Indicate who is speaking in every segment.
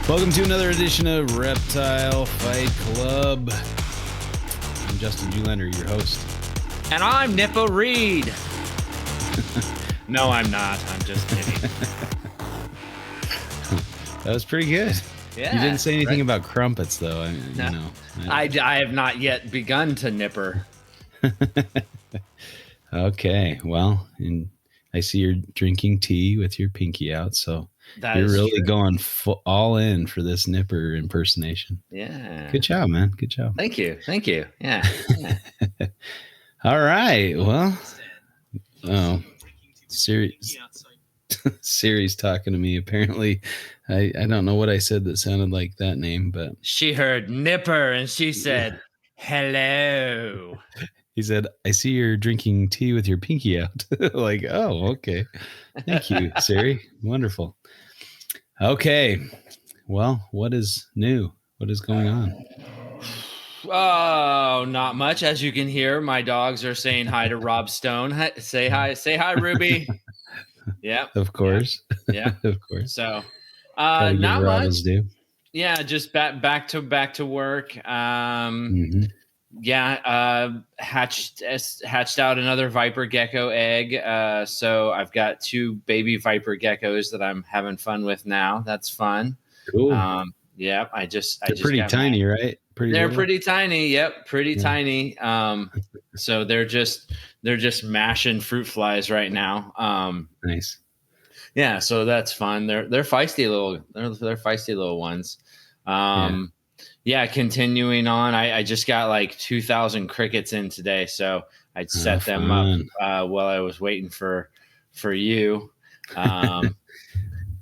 Speaker 1: Welcome to another edition of Reptile Fight Club. I'm Justin Julender, your host.
Speaker 2: And I'm Nippo Reed. No, I'm not. I'm just kidding.
Speaker 1: That was pretty good.
Speaker 2: Yeah,
Speaker 1: you didn't say anything about crumpets, though.
Speaker 2: I have not yet begun to nipper.
Speaker 1: Okay, well, and I see you're drinking tea with your pinky out, so you're really going all in for this nipper impersonation.
Speaker 2: Yeah.
Speaker 1: Good job, man. Good job.
Speaker 2: Thank you. Yeah.
Speaker 1: All right. Well, Siri's talking to me. Apparently, I don't know what I said that sounded like that name, but
Speaker 2: she heard nipper and she said, hello.
Speaker 1: He said, I see you're drinking tea with your pinky out. Like, oh, okay. Thank you, Siri. Wonderful. Okay. Well, what is new? What is going on?
Speaker 2: Oh, not much. As you can hear, my dogs are saying hi to Rob Stone. Hi, say hi, Ruby. Yeah.
Speaker 1: Of course.
Speaker 2: Yeah.
Speaker 1: Of course.
Speaker 2: So, not much. Yeah, just back to work. Yeah, hatched out another viper gecko egg. So I've got 2 baby viper geckos that I'm having fun with now. That's fun.
Speaker 1: Cool.
Speaker 2: Yeah,
Speaker 1: They're pretty tiny, right?
Speaker 2: They're pretty tiny. Yep, pretty tiny. So they're just mashing fruit flies right now.
Speaker 1: Nice.
Speaker 2: Yeah, so that's fun. They're feisty little ones. Yeah, continuing on. I just got like 2,000 crickets in today, so I'd set them up while I was waiting for you.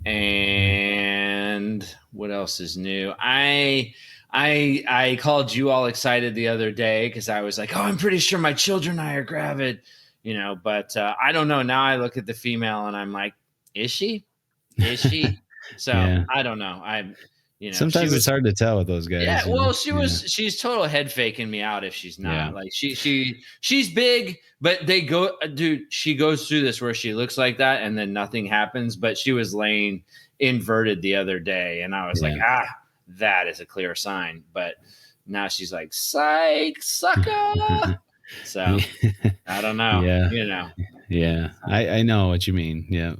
Speaker 2: And what else is new? I called you all excited the other day because I was like, oh, I'm pretty sure my children and I are gravid, but I don't know. Now I look at the female and I'm like, is she? So yeah. I don't know.
Speaker 1: Sometimes it's hard to tell with those guys.
Speaker 2: Yeah, well, she's total head faking me out if she's not. Yeah. Like she's big, but she goes through this where she looks like that and then nothing happens. But she was laying inverted the other day, and I was like, that is a clear sign. But now she's like, psych, sucker. So I don't know.
Speaker 1: Yeah. Yeah, I know what you mean. Yeah,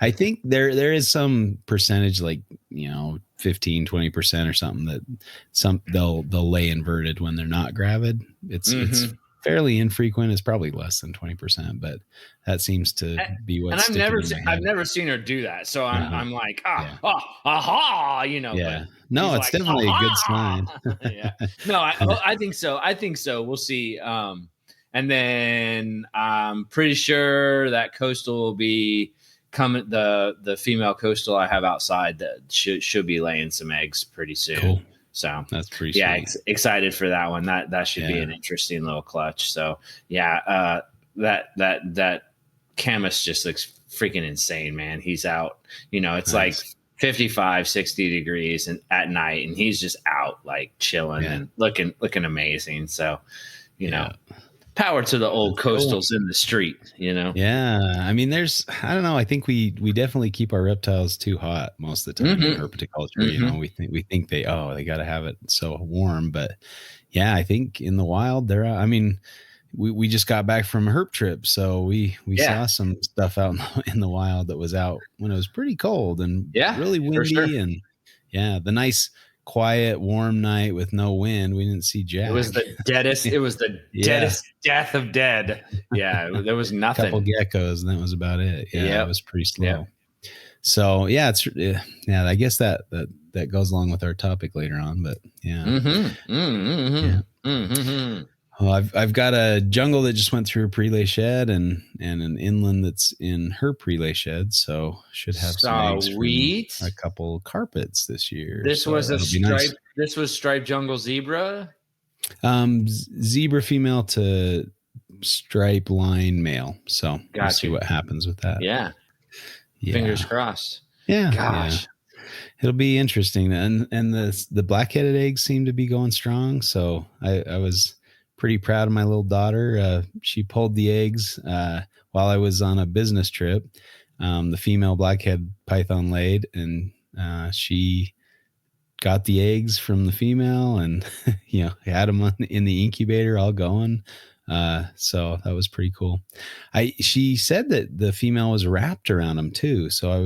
Speaker 1: I think there is some percentage, like 15-20% or something, that they'll lay inverted when they're not gravid. It's fairly infrequent. It's probably less than 20%, but that seems to be what's.
Speaker 2: And I've never seen her do that, so I'm like, aha,
Speaker 1: Yeah, no, it's like, definitely a good sign.
Speaker 2: Yeah, no, I think so. We'll see. And then I'm pretty sure that coastal will be coming. The female coastal I have outside that should be laying some eggs pretty soon. Cool. So
Speaker 1: that's pretty sweet.
Speaker 2: Yeah, excited for that one. That should be an interesting little clutch. So yeah, that Camus just looks freaking insane, man. He's out. It's like 55, 60 degrees and at night, and he's just out like chilling and looking amazing. So power to the old coastals in the street,
Speaker 1: Yeah, I mean, I don't know. I think we definitely keep our reptiles too hot most of the time in herpetoculture. We think they got to have it so warm, but yeah, I think in the wild they're. I mean, we just got back from a herp trip, so we saw some stuff out in the wild that was out when it was pretty cold and really windy and the nice, quiet, warm night with no wind. We didn't see jack.
Speaker 2: It was the deadest. It was the deadest death of dead. Yeah, there was nothing.
Speaker 1: A couple geckos, and that was about it. Yeah, it was pretty slow. Yep. So I guess that goes along with our topic later on. But Well, I've got a jungle that just went through a prelay shed and an inland that's in her prelay shed, so should have some eggs from a couple carpets this year.
Speaker 2: This was a stripe. Nice. This was striped jungle zebra.
Speaker 1: Zebra female to stripe line male. So we'll see what happens with that.
Speaker 2: Yeah. Fingers crossed.
Speaker 1: Yeah.
Speaker 2: Gosh.
Speaker 1: Yeah. It'll be interesting. And the black-headed eggs seem to be going strong. So I was pretty proud of my little daughter. She pulled the eggs while I was on a business trip. The female blackhead python laid, and she got the eggs from the female and, had them in the incubator all going. So that was pretty cool. She said that the female was wrapped around them too. So I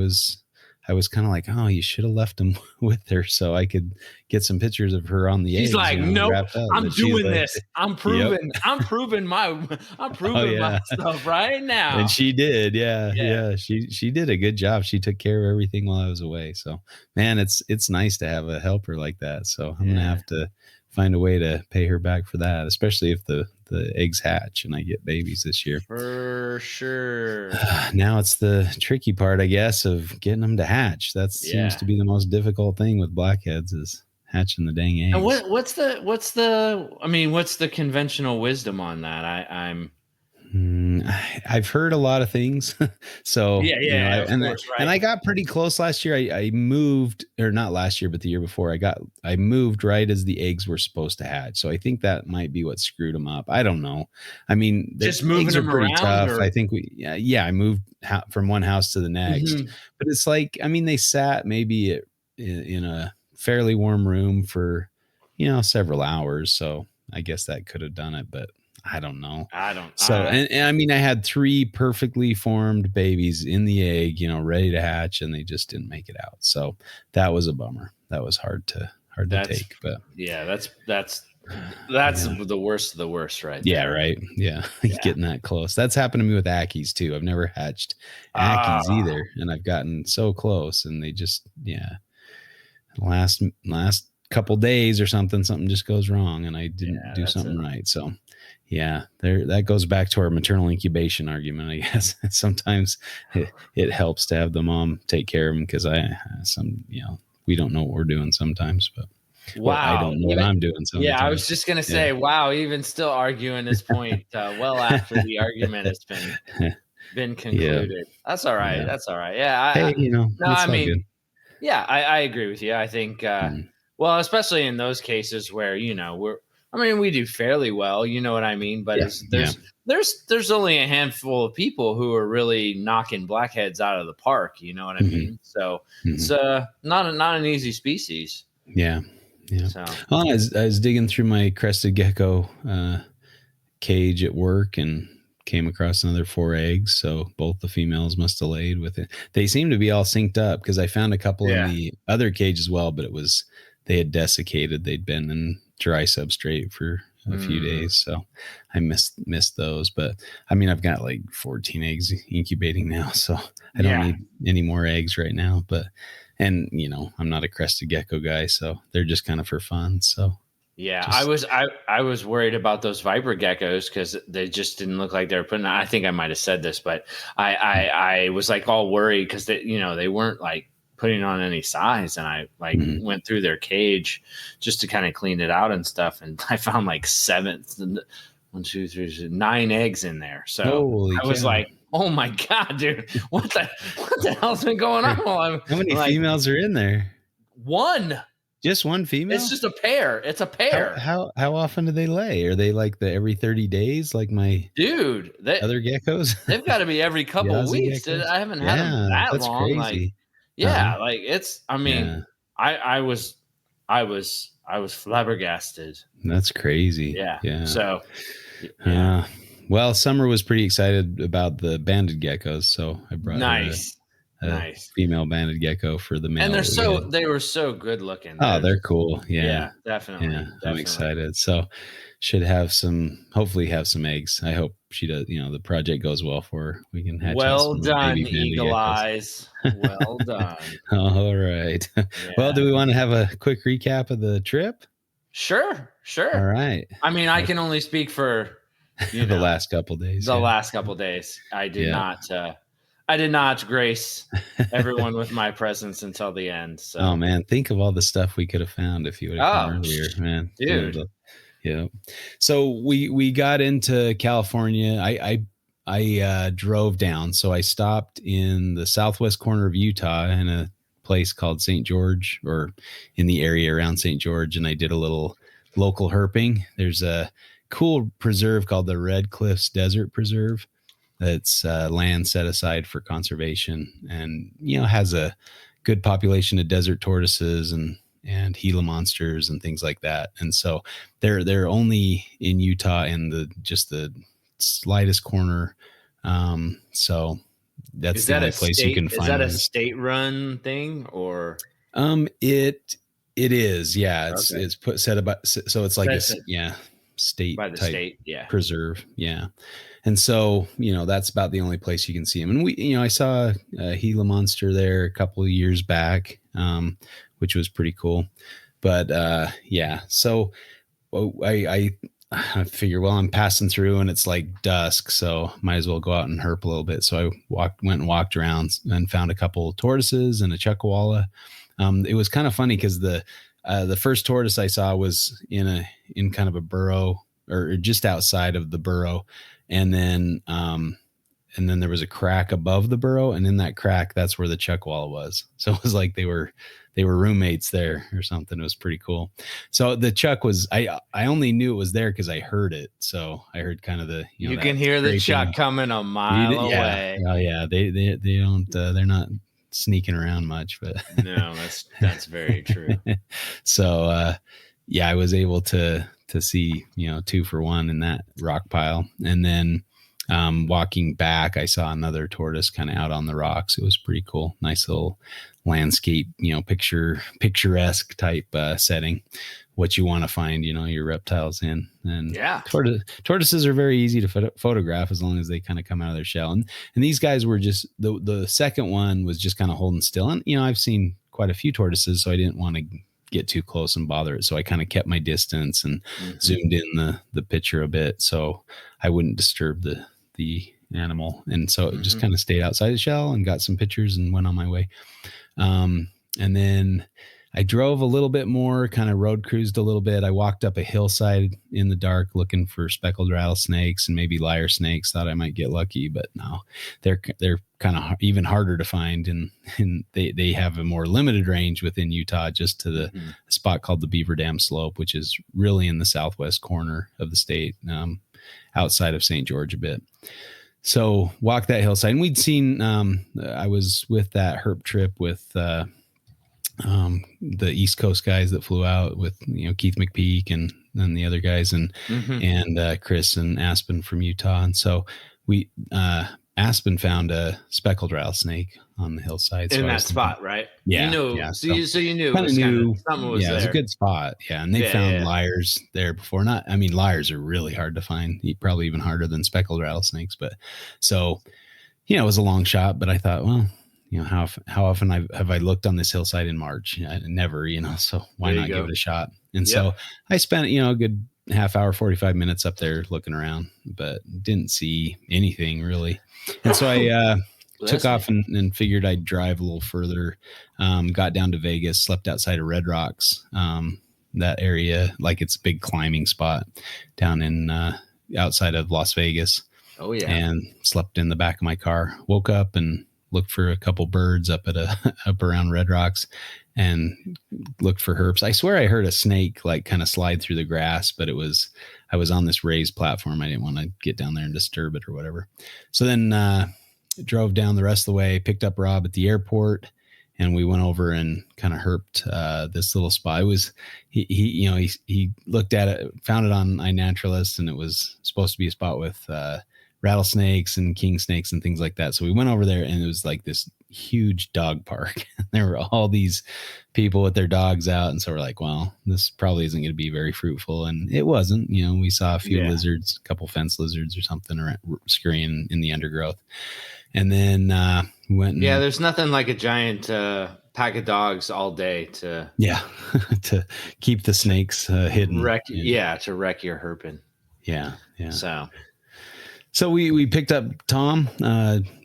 Speaker 1: was kind of like, oh, you should have left them with her so I could get some pictures of her on the eggs.
Speaker 2: She's like, nope,
Speaker 1: wrapped up.
Speaker 2: I'm doing this. I'm proving,
Speaker 1: Yep.
Speaker 2: I'm proving my stuff right now.
Speaker 1: And she did. Yeah. She did a good job. She took care of everything while I was away. So, man, it's nice to have a helper like that. So I'm going to have to find a way to pay her back for that, especially if the eggs hatch and I get babies this year.
Speaker 2: For sure.
Speaker 1: Now it's the tricky part, I guess, of getting them to hatch. That seems to be the most difficult thing with blackheads is hatching the dang eggs.
Speaker 2: And what's the conventional wisdom on that?
Speaker 1: I've heard a lot of things. So
Speaker 2: and
Speaker 1: I got pretty close last year. I moved, or not last year, but the year before. I moved right as the eggs were supposed to hatch. So I think that might be what screwed them up. I don't know. I mean,
Speaker 2: just moving them
Speaker 1: pretty
Speaker 2: around,
Speaker 1: tough.
Speaker 2: or?
Speaker 1: I think I moved from one house to the next. Mm-hmm. But it's like, I mean, they sat maybe in a fairly warm room for several hours. So I guess that could have done it, but I don't know. And I mean, I had 3 perfectly formed babies in the egg, ready to hatch, and they just didn't make it out. So that was a bummer. That was hard to take. But
Speaker 2: that's the worst of the worst, right?
Speaker 1: Yeah, right. Yeah. Getting that close. That's happened to me with Ackies too. I've never hatched Ackies either, and I've gotten so close, and they just last couple days or something just goes wrong, and I didn't do something right. So that goes back to our maternal incubation argument, I guess. Sometimes it helps to have the mom take care of them, because we don't know what we're doing sometimes, but I don't know what I'm doing sometimes.
Speaker 2: I was just gonna say, wow, even still arguing this point well after the argument has been concluded. That's all right. That's all right. I agree with you. I think well, especially in those cases where we do fairly well, you know what I mean? But there's only a handful of people who are really knocking blackheads out of the park, you know what I mean? So it's not an easy species.
Speaker 1: Yeah. So. Well, I was digging through my crested gecko cage at work and came across another 4 eggs. So both the females must have laid with it. They seem to be all synced up, because I found a couple in the other cage as well, but they had desiccated. They'd been in dry substrate for a few days. So I missed those. But I mean, I've got like 14 eggs incubating now, so I don't need any more eggs right now. And I'm not a crested gecko guy, so they're just kind of for fun. So
Speaker 2: I was worried about those viper geckos, because they just didn't look like they were putting. I think I might have said this, but I was like all worried because they weren't like putting on any size, and I went through their cage just to kind of clean it out and stuff, and I found like 9 eggs in there. So I was like, oh my God, dude, what the hell's been going on?
Speaker 1: How many females are in there?
Speaker 2: 1.
Speaker 1: Just 1 female?
Speaker 2: It's just a pair. It's a pair.
Speaker 1: How often do they lay? Are they like every 30 days, like my other geckos?
Speaker 2: They've got to be every couple of weeks. I haven't had them that long.
Speaker 1: Crazy.
Speaker 2: It's. I mean, I was flabbergasted.
Speaker 1: That's crazy.
Speaker 2: Yeah. So.
Speaker 1: Well, Summer was pretty excited about the banded geckos, so I brought
Speaker 2: nice
Speaker 1: female banded gecko for the male.
Speaker 2: And they were so good looking.
Speaker 1: They're cool. Yeah,
Speaker 2: definitely.
Speaker 1: Yeah, I'm excited. So hopefully have some eggs. I hope she does. The project goes well for her. We can hatch.
Speaker 2: Well done, Eagle Eyes. Well done.
Speaker 1: All right. Yeah. Well, do we want to have a quick recap of the trip?
Speaker 2: Sure.
Speaker 1: All right.
Speaker 2: I mean, I can only speak for
Speaker 1: the last couple days.
Speaker 2: Last couple days, I did not. I did not grace everyone with my presence until the end. So.
Speaker 1: Oh man, think of all the stuff we could have found if you would have come earlier, man.
Speaker 2: Dude.
Speaker 1: Yeah. So we got into California. I drove down. So I stopped in the southwest corner of Utah in a place called St. George, or in the area around St. George, and I did a little local herping. There's a cool preserve called the Red Cliffs Desert Preserve. That's land set aside for conservation, and has a good population of desert tortoises and and Gila monsters and things like that. And so they're only in Utah in the slightest corner. So that's the only place you can find.
Speaker 2: Is that a state run thing or?
Speaker 1: It is, yeah. It's set about, so it's like state
Speaker 2: by the
Speaker 1: type
Speaker 2: state,
Speaker 1: preserve, yeah. And so that's about the only place you can see them. And I saw a Gila monster there a couple of years back, which was pretty cool. But so I figure, well, I'm passing through and it's like dusk, so might as well go out and herp a little bit. So I went and walked around and found a couple of tortoises and a chuckawalla. It was kind of funny because the first tortoise I saw was in kind of a burrow or just outside of the burrow. And then there was a crack above the burrow, and in that crack, that's where the chuckawalla was. So it was like they were roommates there or something. It was pretty cool. So the chuck was, I only knew it was there because I heard it. So I heard kind of the
Speaker 2: you can hear the chuck coming a mile away.
Speaker 1: Oh yeah, they don't they're not sneaking around much, but
Speaker 2: no, that's very true.
Speaker 1: So I was able to see 2 for 1 in that rock pile. And then walking back, I saw another tortoise kind of out on the rocks. It was pretty cool. Nice little landscape, picturesque type setting. What you want to find, your reptiles in. And tortoises are very easy to photograph as long as they kind of come out of their shell. And these guys were just, the second one was just kind of holding still. And, I've seen quite a few tortoises, so I didn't want to get too close and bother it. So I kind of kept my distance and zoomed in the picture a bit so I wouldn't disturb the animal. And so it just kind of stayed outside the shell and got some pictures and went on my way. And then I drove a little bit more, kind of road cruised a little bit. I walked up a hillside in the dark looking for speckled rattlesnakes and maybe lyre snakes. Thought I might get lucky, but no, they're kind of even harder to find. And they have a more limited range within Utah, just to the spot called the Beaver Dam Slope, which is really in the southwest corner of the state, outside of St. George a bit. So walked that hillside, and we'd seen, I was with that herp trip with, the East Coast guys that flew out with, Keith McPeak and then the other guys and Chris and Aspen from Utah. And so we, Aspen found a speckled rattlesnake on the hillside.
Speaker 2: In that spot, right?
Speaker 1: Yeah.
Speaker 2: So you knew something was there.
Speaker 1: It was a good spot. Yeah. And they found lyres there before. Lyres are really hard to find, probably even harder than speckled rattlesnakes. But so, it was a long shot, but I thought, well, how often have I looked on this hillside in March? Never, so why not give it a shot? And so I spent, a good half hour, 45 minutes up there looking around, but didn't see anything really. And so I took off and figured I'd drive a little further, got down to Vegas, slept outside of Red Rocks, that area, like it's a big climbing spot down in outside of Las Vegas.
Speaker 2: Oh yeah.
Speaker 1: And slept in the back of my car, woke up and looked for a couple birds up around Red Rocks and looked for herps. I swear I heard a snake like kind of slide through the grass, but I was on this raised platform. I didn't want to get down there and disturb it or whatever. So then drove down the rest of the way, picked up Rob at the airport, and we went over and kind of herped this little spot. It was, he looked at it, found it on iNaturalist, and it was supposed to be a spot with rattlesnakes and king snakes and things like that. So we went over there, and it was like this huge dog park. There were all these people with their dogs out. And so we're like, well, this probably isn't going to be very fruitful. And it wasn't. We saw a few lizards, a couple fence lizards or something scurrying in the undergrowth. And then we went.
Speaker 2: There's nothing like a giant pack of dogs all day to
Speaker 1: to keep the snakes hidden.
Speaker 2: To wreck your herping.
Speaker 1: Yeah. So we picked up Tom,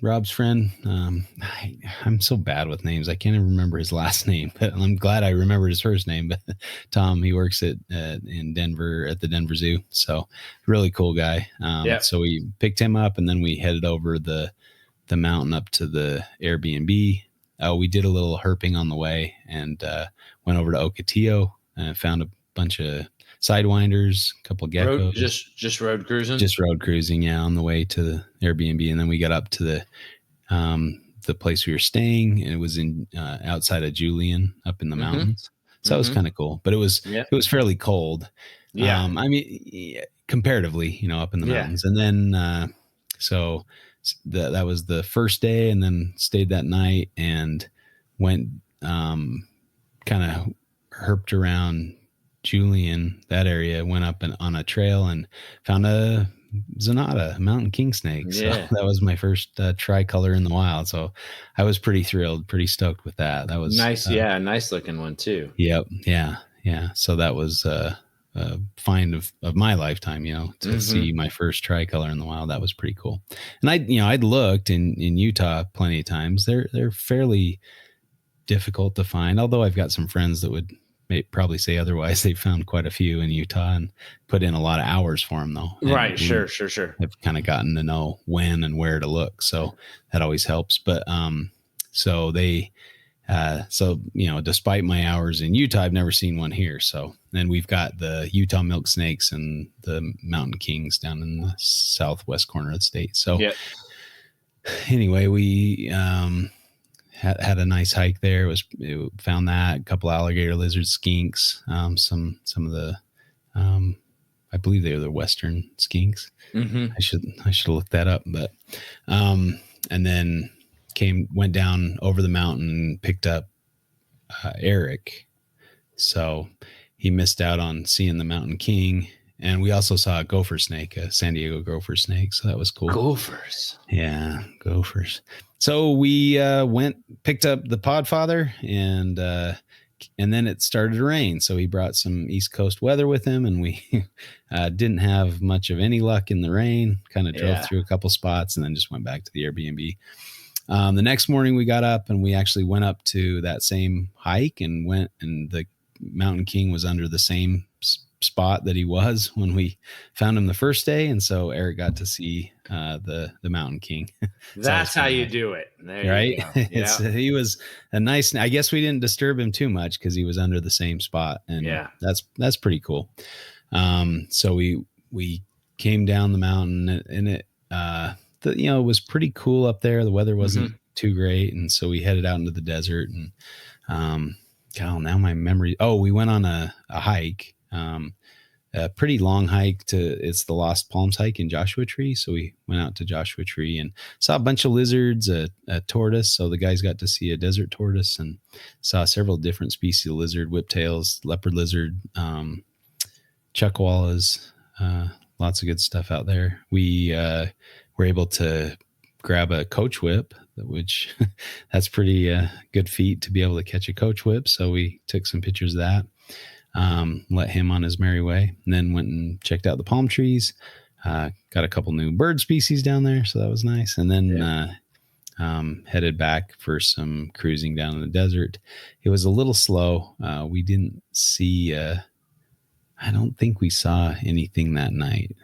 Speaker 1: Rob's friend. I'm so bad with names. I can't even remember his last name, but I'm glad I remembered his first name. But Tom, he works in Denver at the Denver Zoo. So really cool guy. So we picked him up, and then we headed over the mountain up to the Airbnb. We did a little herping on the way and went over to Ocotillo and found a bunch of sidewinders, a couple geckos.
Speaker 2: Just road cruising?
Speaker 1: Just road cruising, on the way to the Airbnb. And then we got up to the place we were staying, and it was in outside of Julian up in the mountains. So that was kind of cool, but it was fairly cold.
Speaker 2: Yeah.
Speaker 1: I mean, comparatively, up in the mountains. And then, so that was the first day, and then stayed that night and went, kind of herped around Julian, that area, went up on a trail and found a Zanata, mountain king snake. So that was my first tricolor in the wild. So I was pretty thrilled, pretty stoked with that. That was
Speaker 2: nice. Nice looking one too.
Speaker 1: Yep. Yeah. So that was a find of my lifetime, to see my first tricolor in the wild. That was pretty cool. And I'd looked in Utah plenty of times. They're fairly difficult to find, although I've got some friends that would probably say otherwise. They found quite a few in Utah and put in a lot of hours for them, though. And
Speaker 2: right. Sure.
Speaker 1: I've kind of gotten to know when and where to look. So that always helps. But, so they, despite my hours in Utah, I've never seen one here. So then we've got the Utah milk snakes and the mountain kings down in the southwest corner of the state. So anyway, we, had a nice hike there. Found that, a couple alligator lizards, skinks, some of the, I believe they were the western skinks. I should look that up, but, and then went down over the mountain and picked up, Eric. So he missed out on seeing the mountain king. And we also saw a gopher snake, a San Diego gopher snake. So that was cool.
Speaker 2: Gophers.
Speaker 1: Yeah, gophers. So we picked up the podfather, and then it started to rain. So he brought some East Coast weather with him, and we didn't have much of any luck in the rain. Kind of drove through a couple spots and then just went back to the Airbnb. The next morning we got up and we actually went up to that same hike and the mountain king was under the same spot that he was when we found him the first day. And so Eric got to see the mountain king.
Speaker 2: That's how you do it.
Speaker 1: Right. He was a nice, I guess we didn't disturb him too much because he was under the same spot. And that's pretty cool. So we came down the mountain and it, it was pretty cool up there. The weather wasn't too great. And so we headed out into the desert and, now my memory. Oh, we went on a hike, a pretty long hike it's the Lost Palms hike in Joshua Tree. So we went out to Joshua Tree and saw a bunch of lizards, a tortoise. So the guys got to see a desert tortoise and saw several different species of lizard, whiptails, leopard lizard, chuckwallas, lots of good stuff out there. We were able to grab a coach whip, which that's pretty good feat to be able to catch a coach whip. So we took some pictures of that, let him on his merry way, and then went and checked out the palm trees, got a couple new bird species down there. So that was nice. And then headed back for some cruising down in the desert. It was a little slow. We didn't see, I don't think we saw anything that night.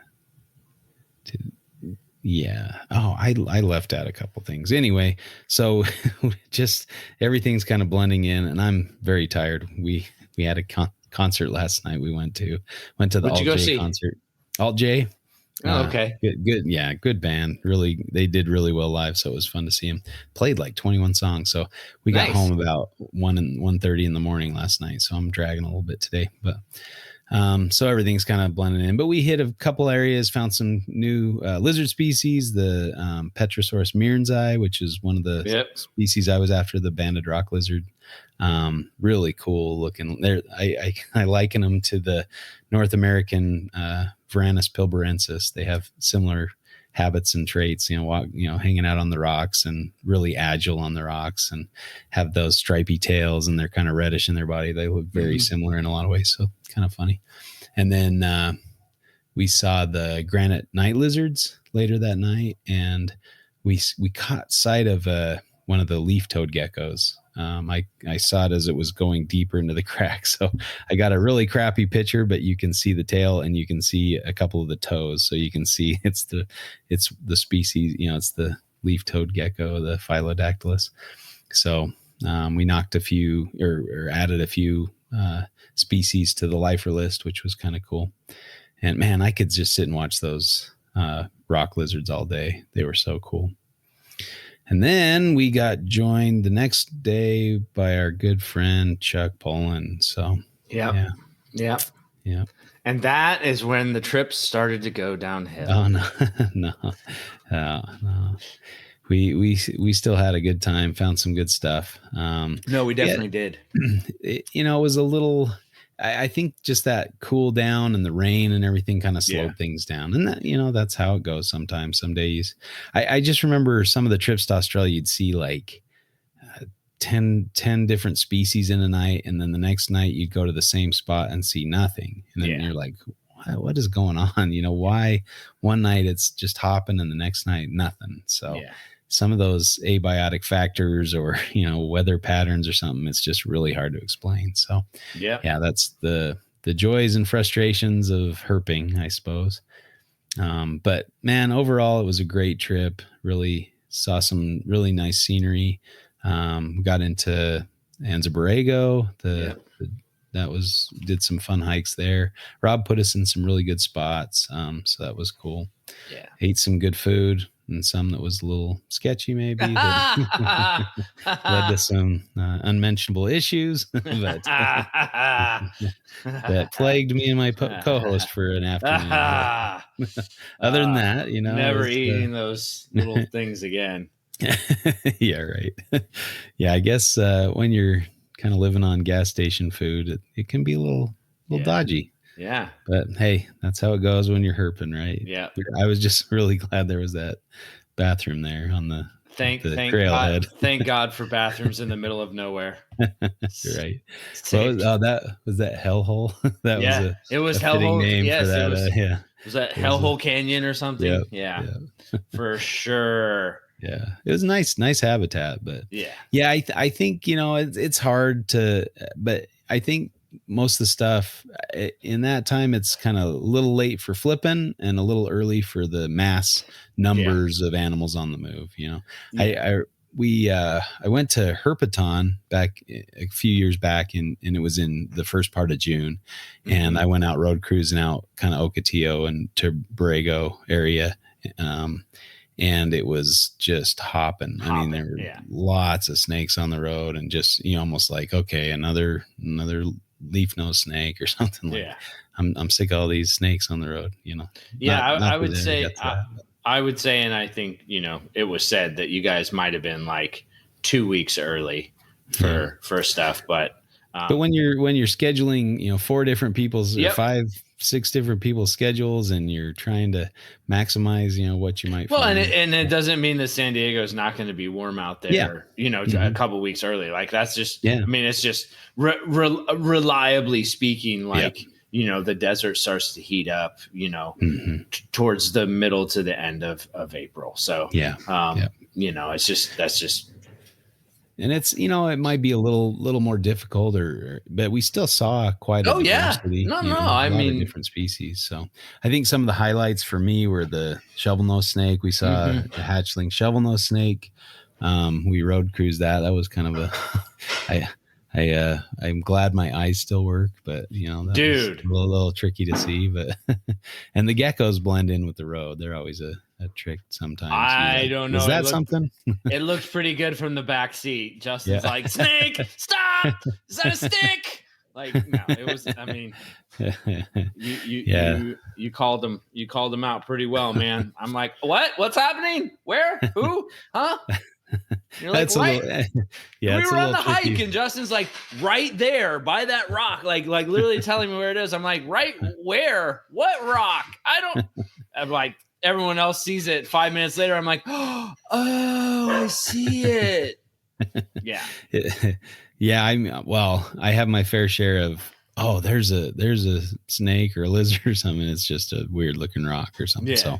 Speaker 1: I left out a couple things anyway. So just everything's kind of blending in, and I'm very tired. We had a concert last night. We went to the Alt J concert. Alt J.
Speaker 2: Oh, okay.
Speaker 1: Good. Yeah. Good band. Really, they did really well live. So it was fun to see them. Played like 21 songs. So we got home about 1:30 in the morning last night. So I'm dragging a little bit today, but so everything's kind of blending in, but we hit a couple areas, found some new lizard species, the Petrosaurus Mirenzai, which is one of the species I was after, the banded rock lizard. Really cool looking. There, I liken them to the North American Varanus pilbarensis. They have similar habits and traits, hanging out on the rocks and really agile on the rocks and have those stripy tails, and they're kind of reddish in their body. They look very similar in a lot of ways. So kind of funny. And then we saw the granite night lizards later that night, and we caught sight of one of the leaf-toed geckos. I saw it as it was going deeper into the crack. So I got a really crappy picture, but you can see the tail and you can see a couple of the toes. So you can see it's the species, it's the leaf-toed gecko, the Phylodactylus. So we knocked a few or added a few species to the lifer list, which was kind of cool. And man, I could just sit and watch those rock lizards all day. They were so cool. And then we got joined the next day by our good friend Chuck Poland. So
Speaker 2: yeah. And that is when the trips started to go downhill.
Speaker 1: Oh no. We still had a good time, found some good stuff.
Speaker 2: No, we definitely did.
Speaker 1: It was a little. I think just that cool down and the rain and everything kind of slowed things down. And that, that's how it goes sometimes. Some days. I just remember some of the trips to Australia, you'd see like 10 different species in a night. And then the next night you'd go to the same spot and see nothing. And then you're like, what is going on? Why one night it's just hopping and the next night nothing. So some of those abiotic factors or, weather patterns or something, it's just really hard to explain. So that's the joys and frustrations of herping, I suppose. But man, overall, it was a great trip. Really saw some really nice scenery. Got into Anza Borrego, did some fun hikes there. Rob put us in some really good spots. So that was cool.
Speaker 2: Yeah.
Speaker 1: Ate some good food and some that was a little sketchy, maybe. That led to some unmentionable issues but, that plagued me and my co-host for an afternoon. Other than that,
Speaker 2: never eating those little things again.
Speaker 1: Yeah, right. Yeah, I guess when you're kind of living on gas station food, it can be a little dodgy.
Speaker 2: Yeah.
Speaker 1: But hey, that's how it goes when you're herping, right?
Speaker 2: Yeah.
Speaker 1: I was just really glad there was that bathroom there on the trailhead.
Speaker 2: Thank God for bathrooms in the middle of nowhere.
Speaker 1: Right. Was that Hellhole?
Speaker 2: It was
Speaker 1: a fitting name for that.
Speaker 2: Was that Hellhole Canyon or something?
Speaker 1: Yeah.
Speaker 2: For sure.
Speaker 1: Yeah, it was nice habitat, but I think it's hard to, but I think most of the stuff in that time it's kind of a little late for flipping and a little early for the mass numbers of animals on the move. I went to Herpeton back a few years back, and it was in the first part of June, and I went out road cruising out kind of Ocotillo and to Borrego area. And it was just hopping. I mean, there were lots of snakes on the road, and just almost like, okay, another leaf nose snake or something. Like, I'm sick of all these snakes on the road.
Speaker 2: I would say, and I think it was said that you guys might have been like 2 weeks early for stuff, but
Speaker 1: when you're scheduling, 4 different people's or 5-6 different people's schedules, and you're trying to maximize, what you might find.
Speaker 2: And it doesn't mean that San Diego is not going to be warm out there, a couple weeks early. Like that's just, I mean, it's just reliably speaking, like, the desert starts to heat up, towards the middle to the end of April. So, it's just, that's just,
Speaker 1: and it's, it might be a little more difficult, but we still saw quite a diversity.
Speaker 2: I mean,
Speaker 1: different species. So I think some of the highlights for me were the Shovelnose Snake. We saw the hatchling Shovelnose Snake. We road cruised that. That was kind of I'm glad my eyes still work, but that was a little tricky to see. But and the geckos blend in with the road. They're always a trick sometimes.
Speaker 2: I don't know.
Speaker 1: Is that something?
Speaker 2: It looks pretty good from the back seat. Justin's like, snake, stop! Is that a stick? Like, no, it was. I mean, you called them out pretty well, man. I'm like, what? What's happening? Where? Who? Huh? You're like, right. We were on the hike, and Justin's like, right there by that rock, like literally telling me where it is. I'm like, right where? What rock? I'm like, everyone else sees it 5 minutes later. I'm like, oh, I see it.
Speaker 1: I have my fair share of, there's a snake or a lizard or something. It's just a weird looking rock or something. So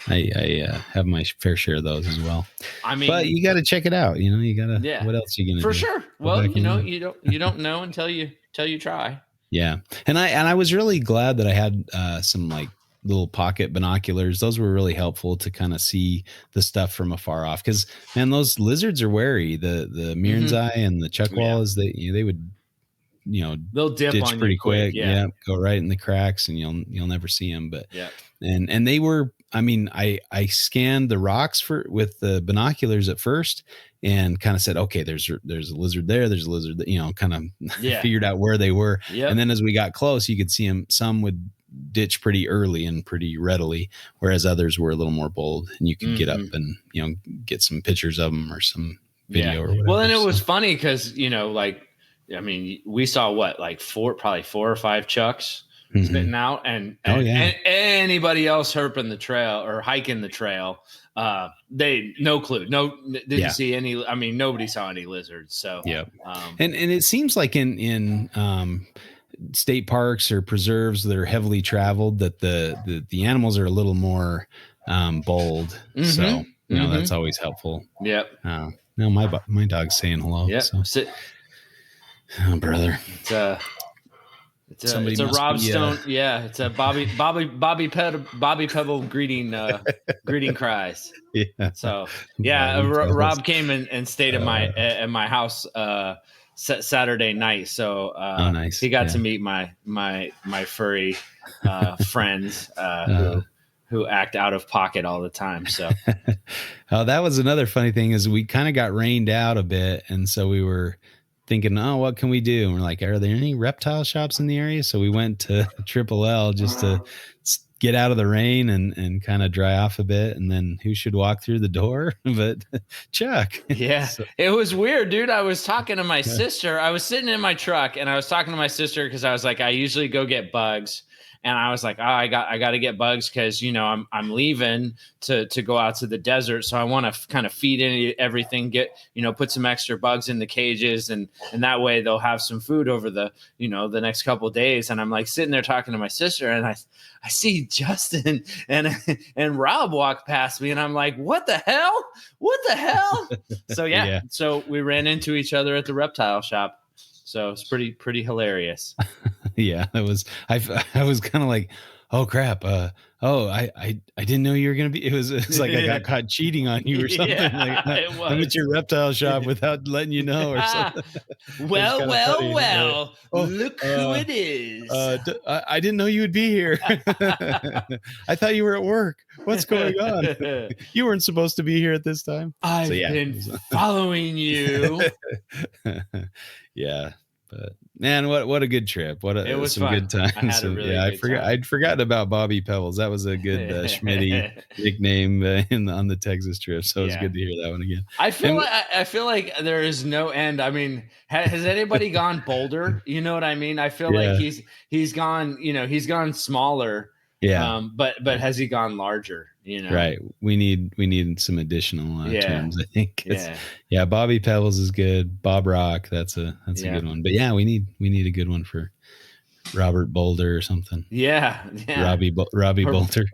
Speaker 1: I have my fair share of those as well. I mean, but you got to check it out. You got to, what else are you going to do?
Speaker 2: For sure. Well, you don't know until you try.
Speaker 1: Yeah. And I was really glad that I had some like little pocket binoculars. Those were really helpful to kind of see the stuff from afar off. Cause man, those lizards are wary. The Mirenzai and the chuckwallas, they would,
Speaker 2: they'll dip on
Speaker 1: pretty
Speaker 2: you
Speaker 1: quick. Go right in the cracks and you'll never see them. But and they were I mean, I scanned the rocks with the binoculars at first and kind of said, okay, there's a lizard there. There's a lizard, kind of figured out where they were.
Speaker 2: Yep.
Speaker 1: And then as we got close, you could see them. Some would ditch pretty early and pretty readily, whereas others were a little more bold, and you could get up and, get some pictures of them or some video or whatever.
Speaker 2: Well, and it was funny because, we saw probably 4 or 5 chucks spitting out, and anybody else herping the trail or hiking the trail, they no clue, didn't see any. I mean, nobody saw any lizards. So
Speaker 1: and it seems like in state parks or preserves that are heavily traveled, that the animals are a little more bold. So that's always helpful.
Speaker 2: Yep.
Speaker 1: No, my dog's saying hello.
Speaker 2: Yep.
Speaker 1: So. Oh, brother.
Speaker 2: It's a Rob Stone. It's a Bobby Pebble greeting cries.
Speaker 1: Yeah.
Speaker 2: So Rob came and stayed at my house Saturday night. So
Speaker 1: nice.
Speaker 2: He got to meet my furry friends who act out of pocket all the time. So
Speaker 1: that was another funny thing, is we kind of got rained out a bit, and so we were thinking, what can we do? And we're like, are there any reptile shops in the area? So we went to Triple L just to get out of the rain and kind of dry off a bit. And then who should walk through the door but Chuck?
Speaker 2: Yeah. So, it was weird, dude. I was talking to my sister. I was sitting in my truck and I was talking to my sister because I was like, I usually go get bugs. And I was like, I got to get bugs because, I'm leaving to go out to the desert. So I want to kind of feed in everything, put some extra bugs in the cages. And that way they'll have some food over the next couple of days. And I'm like sitting there talking to my sister, and I see Justin and Rob walk past me, and I'm like, what the hell? So, so we ran into each other at the reptile shop. So it's pretty hilarious.
Speaker 1: Yeah, I was kind of like, oh crap. I didn't know you were going to be, it was like I got caught cheating on you or something. I'm at your reptile shop without letting you know or something.
Speaker 2: well, look who it is.
Speaker 1: I didn't know you would be here. I thought you were at work. What's going on? You weren't supposed to be here at this time.
Speaker 2: I've been following you.
Speaker 1: Yeah. But man, what a good trip! It was some fun. Good times. I'd forgotten about Bobby Pebbles. That was a good Schmitty nickname on the Texas trip. So it was good to hear that one again.
Speaker 2: I feel like there is no end. I mean, has anybody gone bolder? You know what I mean? I feel like he's gone. He's gone smaller.
Speaker 1: Yeah.
Speaker 2: But has he gone larger?
Speaker 1: Right. We need some additional terms, I think. Bobby Pebbles is good. Bob Rock, that's a good one. But we need a good one for Robert Boulder or something. Robbie Boulder.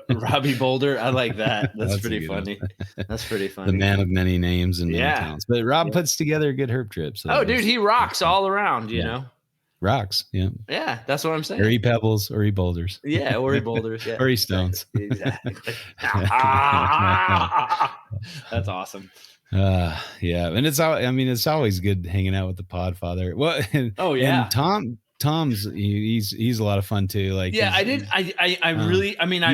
Speaker 1: Robbie
Speaker 2: Boulder. I like that. That's pretty funny. That's pretty funny.
Speaker 1: The man of many names and many talents. But Rob puts together a good herp trip. So
Speaker 2: dude, he rocks all around, you know.
Speaker 1: Rocks,
Speaker 2: yeah, that's what I'm saying.
Speaker 1: Or he pebbles, or he boulders,
Speaker 2: or he boulders,
Speaker 1: or he stones.
Speaker 2: Exactly. That's awesome.
Speaker 1: And it's always good hanging out with the Podfather. Well, and Tom's he's a lot of fun too. Like
Speaker 2: I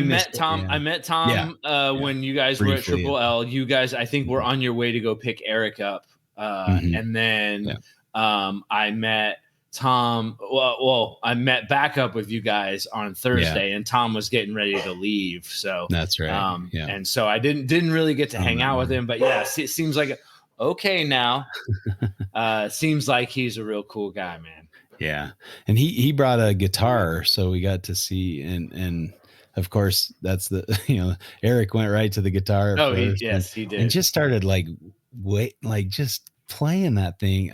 Speaker 2: met Tom. I met Tom when you guys were at Triple L. You guys, I think, were on your way to go pick Eric up, and then I met Tom. Well, I met back up with you guys on Thursday, and Tom was getting ready to leave. So
Speaker 1: that's right.
Speaker 2: And so I didn't really get to hang out with him, but it seems like okay now. Seems like he's a real cool guy, man.
Speaker 1: Yeah, and he brought a guitar, so we got to see and. Of course, that's Eric went right to the guitar.
Speaker 2: He did,
Speaker 1: and just started just playing that thing.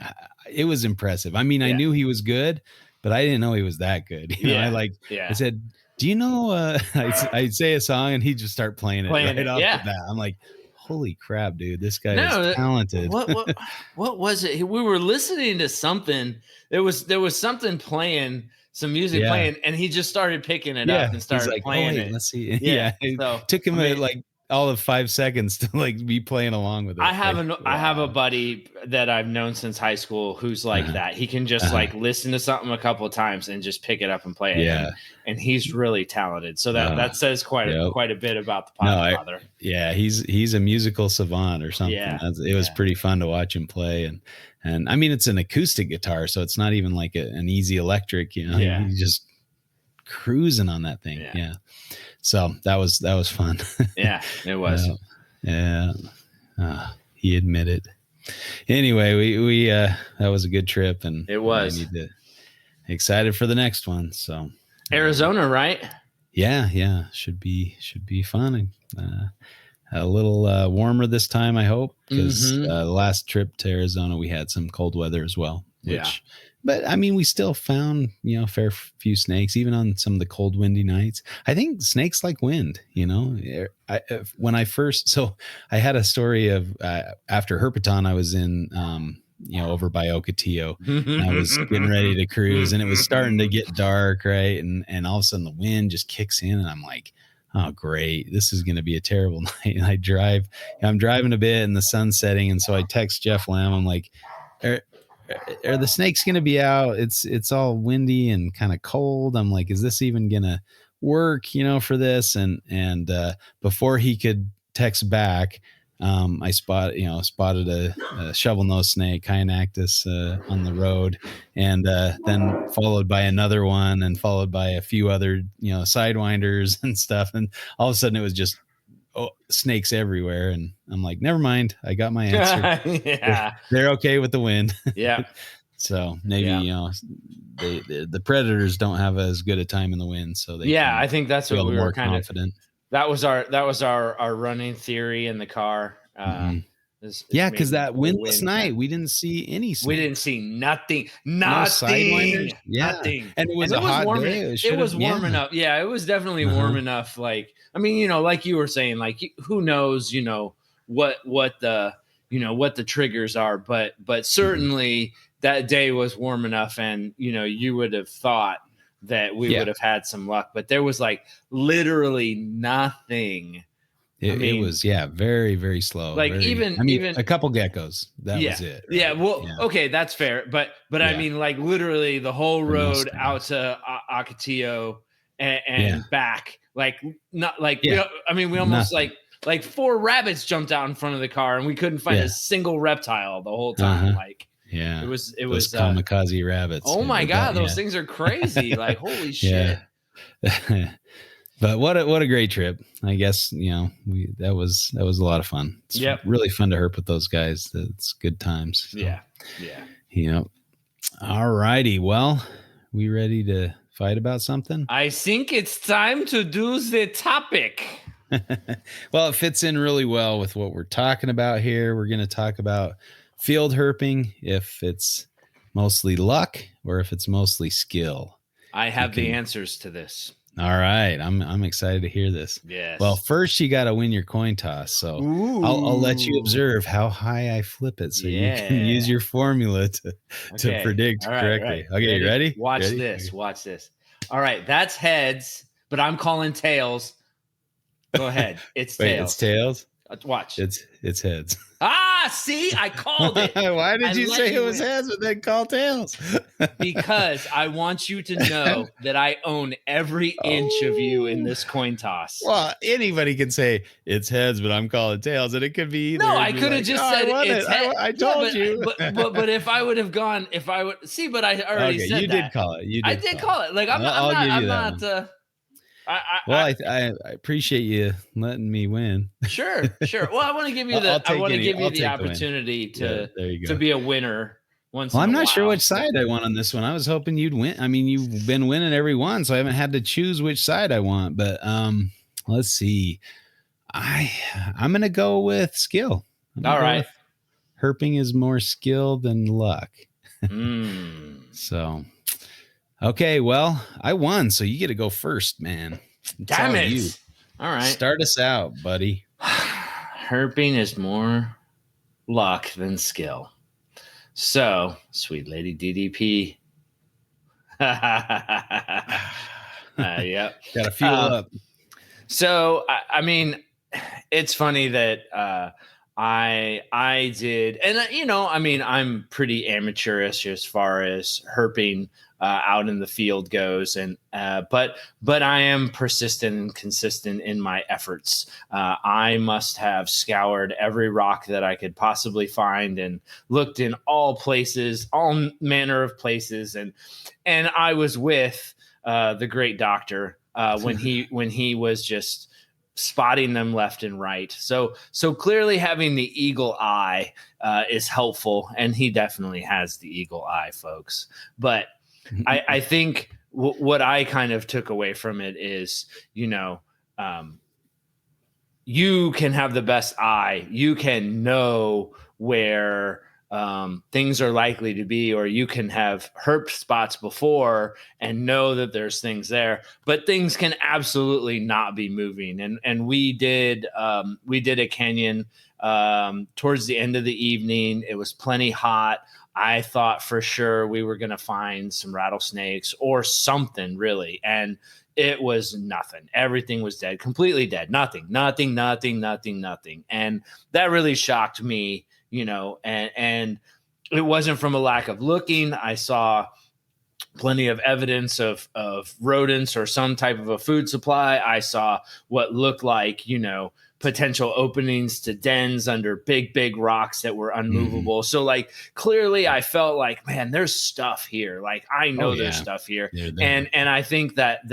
Speaker 1: It was impressive. I mean, I knew he was good, but I didn't know he was that good. I said, "Do you know?" I'd say a song, and he'd just start playing it right off the bat. I'm like, "Holy crap, dude! This guy is talented."
Speaker 2: What was it? We were listening to something. There was something playing. Some music playing, and he just started picking it up and started playing it.
Speaker 1: Let's see. It took him all of 5 seconds to like be playing along with it.
Speaker 2: I have a buddy that I've known since high school who's like that. He can just like listen to something a couple of times and just pick it up and play it.
Speaker 1: Yeah.
Speaker 2: And he's really talented. So that says quite a bit about the Podfather.
Speaker 1: Yeah, he's a musical savant or something.
Speaker 2: Yeah.
Speaker 1: It was pretty fun to watch him play, and I mean it's an acoustic guitar, so it's not even like an easy electric.
Speaker 2: Yeah.
Speaker 1: He's just cruising on that thing. Yeah. So that was fun.
Speaker 2: Yeah, it was.
Speaker 1: Yeah. He admitted. Anyway, we that was a good trip, and
Speaker 2: it was.
Speaker 1: Excited for the next one. So
Speaker 2: Arizona, right?
Speaker 1: Yeah. Should be fun. A little whirmer this time, I hope, because the last trip to Arizona we had some cold weather as well. But I mean, we still found a fair few snakes, even on some of the cold, windy nights. I think snakes like wind. When I had a story of after Herpeton, I was in over by Ocotillo, and I was getting ready to cruise, and it was starting to get dark, right? And all of a sudden the wind just kicks in, and I'm like, oh great, this is going to be a terrible night. And I'm driving a bit, and the sun's setting, and so I text Jeff Lamb. I'm like, are the snakes going to be out? It's all windy and kind of cold. I'm like, is this even going to work, for this? And before he could text back, I spotted a shovelnose snake, Kyanactus, on the road, and then followed by another one, and followed by a few other, sidewinders and stuff. And all of a sudden it was just snakes everywhere. And I'm like, never mind. I got my answer. They're okay with the wind.
Speaker 2: Yeah.
Speaker 1: So maybe, the predators don't have as good a time in the wind. So
Speaker 2: I think that's what we were kind
Speaker 1: confident.
Speaker 2: That was our running theory in the car.
Speaker 1: Because that windless night, we didn't see any snakes.
Speaker 2: We didn't see nothing.
Speaker 1: No sidewinders.
Speaker 2: Nothing.
Speaker 1: And it was a hot day.
Speaker 2: It was warm enough. Yeah, it was definitely warm enough. Like, I mean, like you were saying, like, who knows, what the triggers are, but certainly that day was warm enough, and you would have thought that we would have had some luck, but there was like literally nothing.
Speaker 1: It was very, very slow.
Speaker 2: Like even
Speaker 1: a couple geckos. That was it. Right?
Speaker 2: Yeah. Well, okay, that's fair. But I mean, like literally the whole road out to Ocotillo and back. Like not like we almost like 4 rabbits jumped out in front of the car, and we couldn't find a single reptile the whole time. Like it was
Speaker 1: kamikaze rabbits.
Speaker 2: Oh my god, those things are crazy! Like holy shit.
Speaker 1: But what a great trip. I guess, that was a lot of fun. It's really fun to herp with those guys. It's good times. So,
Speaker 2: yeah.
Speaker 1: All righty. Well, we ready to fight about something?
Speaker 2: I think it's time to do the topic.
Speaker 1: Well, it fits in really well with what we're talking about here. We're going to talk about field herping, if it's mostly luck or if it's mostly skill.
Speaker 2: I have the answers to this.
Speaker 1: All right. I'm excited to hear this.
Speaker 2: Yes.
Speaker 1: Well, first you got to win your coin toss. So I'll let you observe how high I flip it, so you can use your formula to predict correctly. Right. Okay, you ready?
Speaker 2: Watch this. Watch this. All right. That's heads, but I'm calling tails. Go ahead. It's tails.
Speaker 1: It's tails?
Speaker 2: Watch.
Speaker 1: It's heads.
Speaker 2: See, I called it.
Speaker 1: Why did you say it was heads but then call tails?
Speaker 2: Because I want you to know that I own every inch of you in this coin toss.
Speaker 1: Well, anybody can say it's heads, but I'm calling tails, and it could be either.
Speaker 2: No, I could have just said it's heads.
Speaker 1: I told you.
Speaker 2: But if I would have gone, but I already said
Speaker 1: you
Speaker 2: that.
Speaker 1: did call it.
Speaker 2: I did call it. Like I'm not.
Speaker 1: I appreciate you letting me win.
Speaker 2: Sure. Well, I want to give you the opportunity to be a winner.
Speaker 1: Well, I'm not sure which side I want on this one. I was hoping you'd win. I mean, you've been winning every one, so I haven't had to choose which side I want. But let's see. I'm gonna go with skill.
Speaker 2: All right.
Speaker 1: Herping is more skill than luck. So. Okay, well, I won, so you get to go first, man.
Speaker 2: Damn it. You. All right.
Speaker 1: Start us out, buddy.
Speaker 2: Herping is more luck than skill. So, sweet lady DDP. Yep.
Speaker 1: Got to fuel up.
Speaker 2: So, I mean, it's funny that I did, and I mean, I'm pretty amateurish as far as herping out in the field goes, and but I am persistent and consistent in my efforts. I must have scoured every rock that I could possibly find and looked in all places, all manner of places, and I was with the great doctor when he was just spotting them left and right. So clearly having the eagle eye is helpful, and he definitely has the eagle eye, folks. But I think what I kind of took away from it is, you can have the best eye. You can know where things are likely to be, or you can have herp spots before and know that there's things there, but things can absolutely not be moving. And we did a canyon towards the end of the evening. It was plenty hot. I thought for sure we were going to find some rattlesnakes or something, really. And it was nothing. Everything was dead, completely dead. Nothing. And that really shocked me, and it wasn't from a lack of looking. I saw plenty of evidence of rodents or some type of a food supply. I saw what looked like, potential openings to dens under big rocks that were unmovable. Mm-hmm. So like, clearly I felt like, man, there's stuff here. Like, I know there's stuff here. And I think that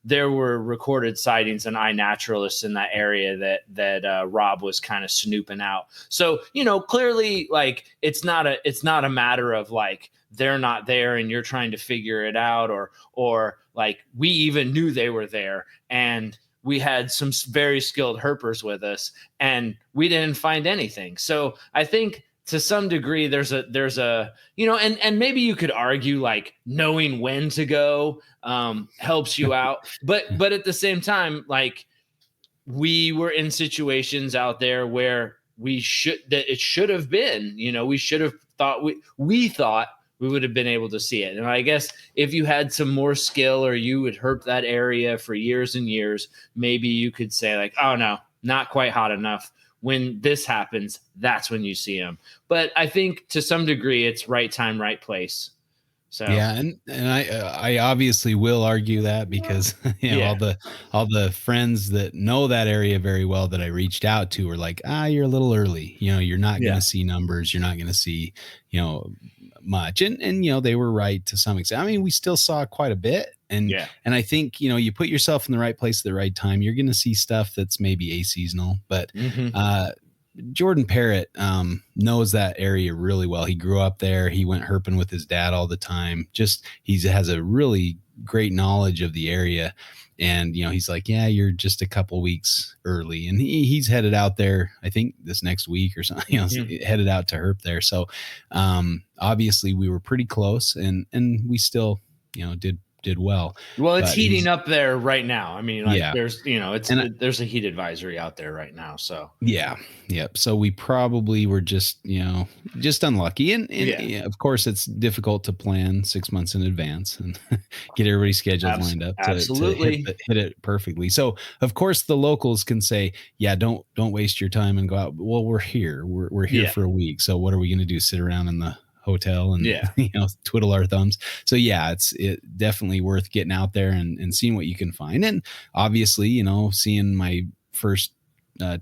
Speaker 2: there were recorded sightings and iNaturalists in that area that Rob was kind of snooping out. So, clearly, like, it's not a matter of like, they're not there and you're trying to figure it out, or like, we even knew they were there and we had some very skilled herpers with us and we didn't find anything. So I think to some degree there's a, and maybe you could argue like knowing when to go helps you out. But at the same time, like, we were in situations out there where it should have been, we should have thought, we thought we would have been able to see it. And I guess if you had some more skill, or you would herp that area for years and years, maybe you could say like, oh no, not quite hot enough. When this happens, that's when you see them. But I think to some degree it's right time, right place. So
Speaker 1: yeah, and I obviously will argue that, because all the friends that know that area very well that I reached out to were like, you're a little early. You're not going to see numbers. You're not going to see, much. And they were right to some extent. I mean, we still saw quite a bit. And I think, you put yourself in the right place at the right time, you're going to see stuff that's maybe aseasonal. But Jordan Parrott knows that area really well. He grew up there. He went herping with his dad all the time. He has a really great knowledge of the area. And, he's like, yeah, you're just a couple weeks early. And he's headed out there, I think this next week or something, headed out to herp there. So obviously we were pretty close, and we still, did well.
Speaker 2: Well, it's heating up there right now. I mean, there's, there's a heat advisory out there right now. So
Speaker 1: Yep. So we probably were just unlucky. And of course it's difficult to plan 6 months in advance and get everybody's schedules lined up to hit it perfectly. So of course the locals can say, don't waste your time and go out. Well, we're here. We're here for a week. So what are we going to do? Sit around in the hotel and twiddle our thumbs? So it's definitely worth getting out there and seeing what you can find. And obviously, seeing my first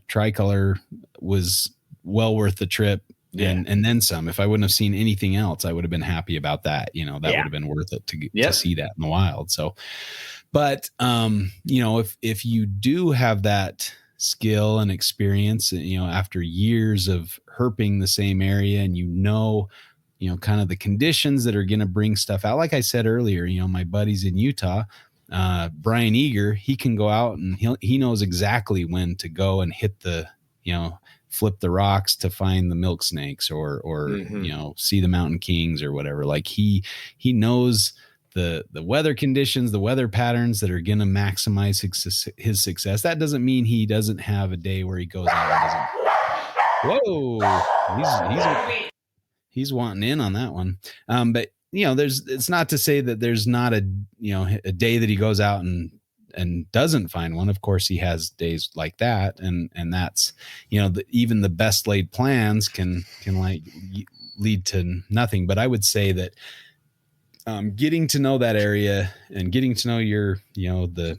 Speaker 1: tricolor was well worth the trip. And then some. If I wouldn't have seen anything else, I would have been happy about that. That would have been worth it to see that in the wild. So, but if you do have that skill and experience, after years of herping the same area, and kind of the conditions that are going to bring stuff out. Like I said earlier, my buddies in Utah, Brian Eager, he can go out and he knows exactly when to go and hit the, flip the rocks to find the milk snakes or see the mountain kings or whatever. Like he knows the weather conditions, the weather patterns that are going to maximize his success. That doesn't mean he doesn't have a day where he goes out and doesn't. He's wanting in on that one. But it's not to say that there's not a day that he goes out and and doesn't find one, of course he has days like that, and that's, even the best laid plans can like lead to nothing. But I would say that getting to know that area and getting to know the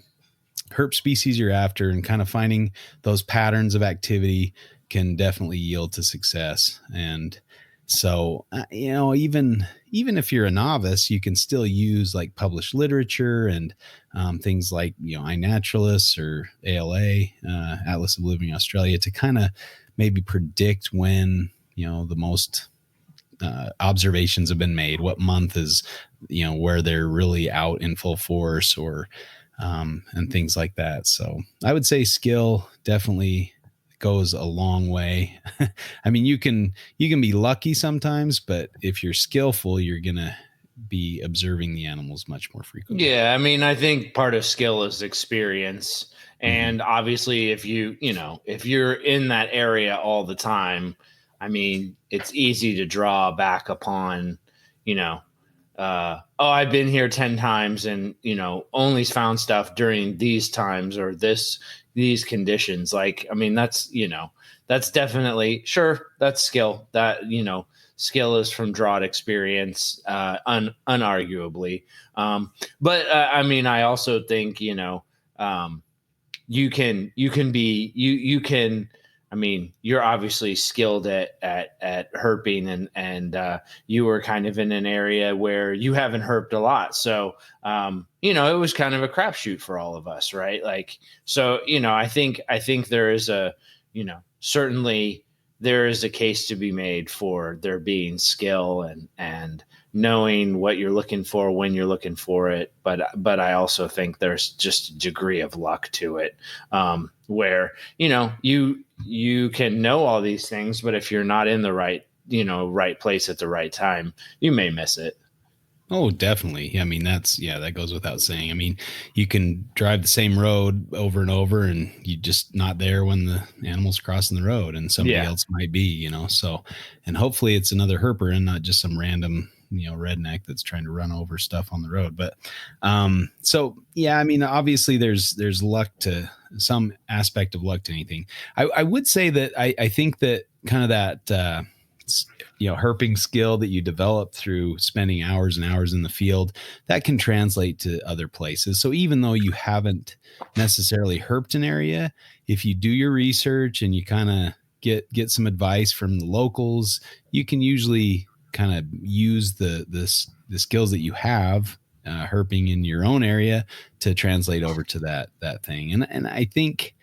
Speaker 1: herp species you're after and kind of finding those patterns of activity can definitely yield to success. And so, even if you're a novice, you can still use like published literature and things like, iNaturalist or ALA, Atlas of Living Australia, to kind of maybe predict when, the most observations have been made, what month is, where they're really out in full force, or and things like that. So I would say skill definitely goes a long way. I mean, you can be lucky sometimes, but if you're skillful, you're gonna be observing the animals much more frequently.
Speaker 2: Yeah, I mean, I think part of skill is experience, and obviously, if if you're in that area all the time, I mean, it's easy to draw back upon, I've been here 10 times and, only found stuff during these times or these conditions. Like, I mean, that's definitely, sure, that's skill. That, skill is from drought experience, unarguably. But I mean, I also think, you can, I mean, you're obviously skilled at herping, and you were kind of in an area where you haven't herped a lot. So, it was kind of a crapshoot for all of us, right? Like, so, I think there is certainly there is a case to be made for there being skill and knowing what you're looking for when you're looking for it. But I also think there's just a degree of luck to it, where, you can know all these things, but if you're not in the right place at the right time, you may miss it.
Speaker 1: Oh, definitely. I mean, that goes without saying. I mean, you can drive the same road over and over and you're just not there when the animal's crossing the road, and somebody else might be, so, and hopefully it's another herper and not just some random, redneck that's trying to run over stuff on the road. But, so yeah, I mean, obviously there's luck to some aspect of luck to anything. I would say that I think that kind of that, herping skill that you develop through spending hours and hours in the field, that can translate to other places. So even though you haven't necessarily herped an area, if you do your research and you kind of get some advice from the locals, you can usually kind of use the skills that you have herping in your own area to translate over to that thing. And I think,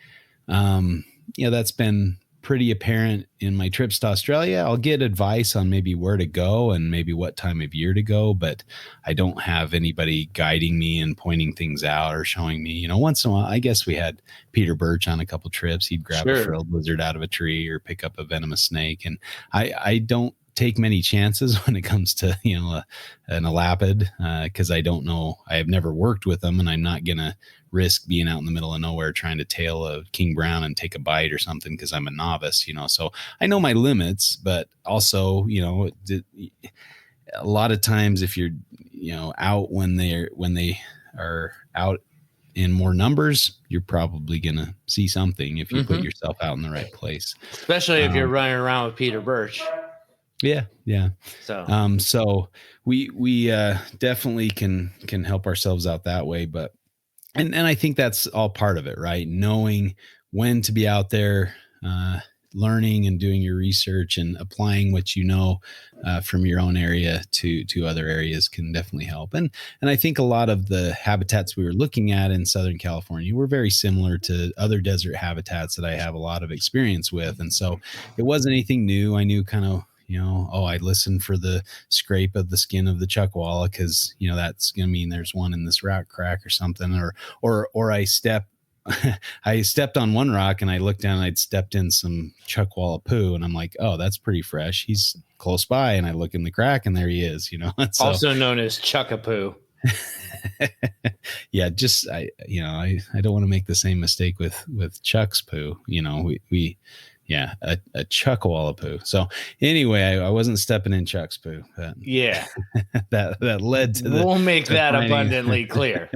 Speaker 1: that's been pretty apparent in my trips to Australia. I'll get advice on maybe where to go and maybe what time of year to go, but I don't have anybody guiding me and pointing things out or showing me. Once in a while, I guess we had Peter Birch on a couple trips. He'd grab a frilled lizard out of a tree or pick up a venomous snake. And I don't take many chances when it comes to, an elapid, because I don't know. I have never worked with them, and I'm not going to risk being out in the middle of nowhere trying to tail a king brown and take a bite or something because I'm a novice, so I know my limits. But also, a lot of times if you're, out when they are out in more numbers, you're probably going to see something if you put yourself out in the right place.
Speaker 2: Especially if you're running around with Peter Birch.
Speaker 1: Yeah.
Speaker 2: So,
Speaker 1: so we definitely can help ourselves out that way. But, and I think that's all part of it, right? Knowing when to be out there, learning and doing your research and applying what from your own area to other areas can definitely help. And I think a lot of the habitats we were looking at in Southern California were very similar to other desert habitats that I have a lot of experience with. And so it wasn't anything new. I knew kind of, I listened for the scrape of the skin of the chuckwalla because, that's going to mean there's one in this rock crack or something, or I stepped on one rock and I looked down and I'd stepped in some chuckwalla poo and I'm like, oh, that's pretty fresh. He's close by. And I look in the crack and there he is, So,
Speaker 2: also known as chuckapoo.
Speaker 1: Yeah. Just, I don't want to make the same mistake with Chuck's poo. A chuckwalla poo. So anyway, I wasn't stepping in Chuck's poo.
Speaker 2: Yeah.
Speaker 1: that led to
Speaker 2: We'll make that abundantly clear.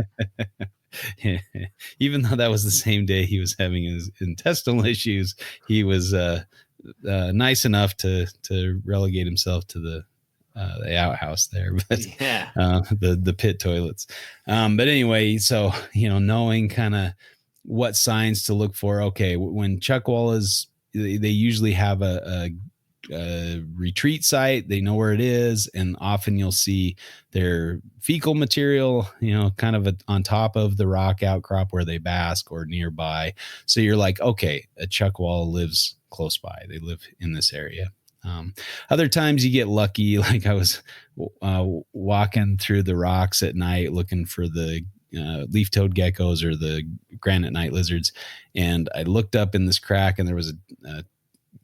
Speaker 1: Even though that was the same day he was having his intestinal issues, he was nice enough to relegate himself to the outhouse there, but
Speaker 2: yeah,
Speaker 1: the pit toilets. But anyway, so knowing kind of what signs to look for. Okay, when chuckwallas, they usually have a retreat site. They know where it is, and often you'll see their fecal material, kind of on top of the rock outcrop where they bask or nearby. So you're like, okay, a chuckwalla lives close by. They live in this area. Other times you get lucky, like I was walking through the rocks at night looking for the leaf-toed geckos or the granite night lizards, and I looked up in this crack and there was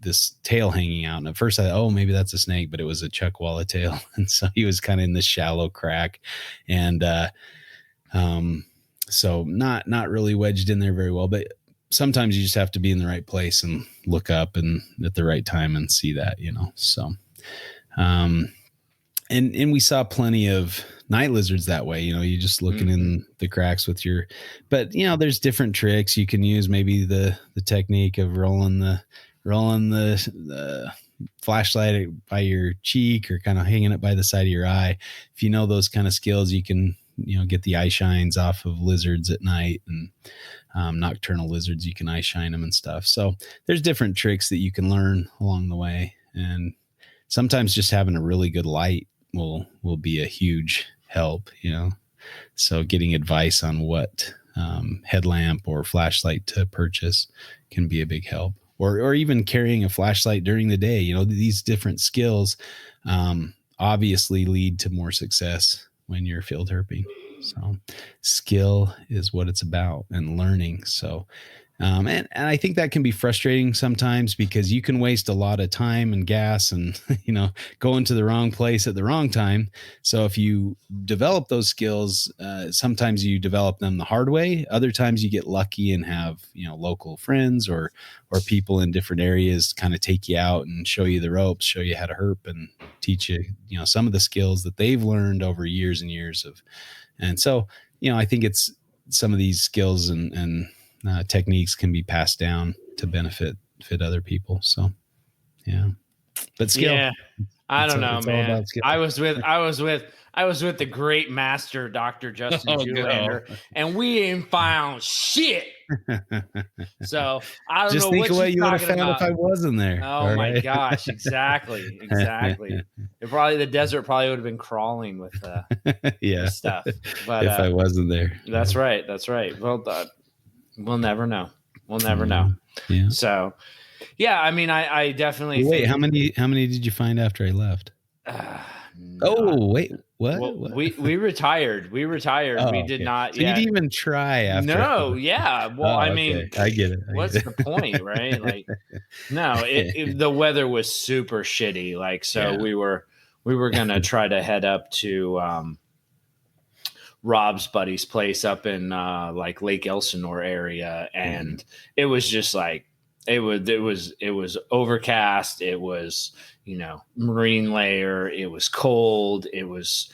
Speaker 1: this tail hanging out. And at first I thought, oh, maybe that's a snake, but it was a chuckwalla tail. And so he was kind of in this shallow crack. And so not really wedged in there very well, but sometimes you just have to be in the right place and look up and at the right time and see that, so, and we saw plenty of night lizards that way. You just looking in the cracks with but there's different tricks you can use. Maybe the technique of rolling the flashlight by your cheek or kind of hanging it by the side of your eye. If you know those kind of skills, you can, get the eye shines off of lizards at night, and nocturnal lizards, you can eye shine them and stuff. So there's different tricks that you can learn along the way. And sometimes just having a really good light will be a huge help, so getting advice on what headlamp or flashlight to purchase can be a big help. Or even carrying a flashlight during the day. These different skills obviously lead to more success when you're field herping. So skill is what it's about, and learning. So and I think that can be frustrating sometimes, because you can waste a lot of time and gas and, go into the wrong place at the wrong time. So if you develop those skills, sometimes you develop them the hard way. Other times you get lucky and have, local friends or people in different areas kind of take you out and show you the ropes, show you how to herp, and teach you, some of the skills that they've learned over years and years of. And so, I think it's some of these skills and techniques can be passed down to fit other people. So, yeah, but skill.
Speaker 2: Yeah, I don't know, man. I was with the great master, Dr. Justin Julander, and we ain't found shit. So I don't know what
Speaker 1: you would have found about. If I wasn't there.
Speaker 2: Oh my gosh, exactly. The desert probably would have been crawling with with stuff. But
Speaker 1: if I wasn't there.
Speaker 2: That's right. Well, we'll never know. Yeah. So, yeah, I mean, I definitely
Speaker 1: wait. How many did you find after I left? Wait, what?
Speaker 2: Well, we retired. We did not.
Speaker 1: So you didn't even try after.
Speaker 2: No. Yeah. Well, I mean,
Speaker 1: I get it.
Speaker 2: What's the point, right? Like, no. The weather was super shitty. Like, so we were gonna try to head up to Rob's buddy's place up in like Lake Elsinore area, and it was just like it was overcast. It was marine layer. It was cold. It was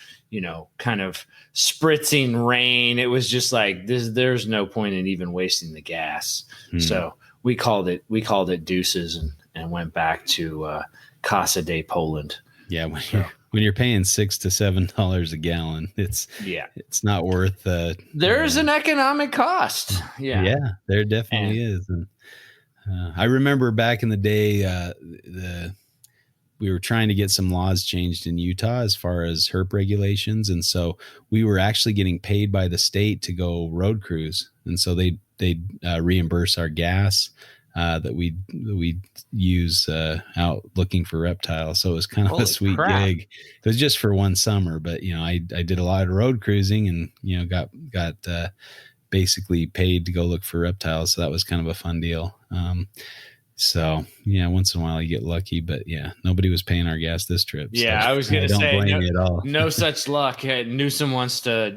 Speaker 2: kind of spritzing rain. It was just like this. There's no point in even wasting the gas. So we called it deuces and went back to Casa de Poland.
Speaker 1: Yeah. When you're paying $6 to $7 a gallon, it's not worth.
Speaker 2: There's an economic cost.
Speaker 1: Yeah, there definitely is. And I remember back in the day, we were trying to get some laws changed in Utah as far as herp regulations, and so we were actually getting paid by the state to go road cruise, and so they reimburse our gas that we use out looking for reptiles. So it was kind of a sweet gig. It was just for one summer, but I did a lot of road cruising and got basically paid to go look for reptiles. So that was kind of a fun deal. So yeah, once in a while you get lucky, but yeah, nobody was paying our gas this trip.
Speaker 2: Yeah,
Speaker 1: so
Speaker 2: I was gonna
Speaker 1: don't
Speaker 2: say
Speaker 1: blame me at all.
Speaker 2: no such luck. Gavin Newsom wants to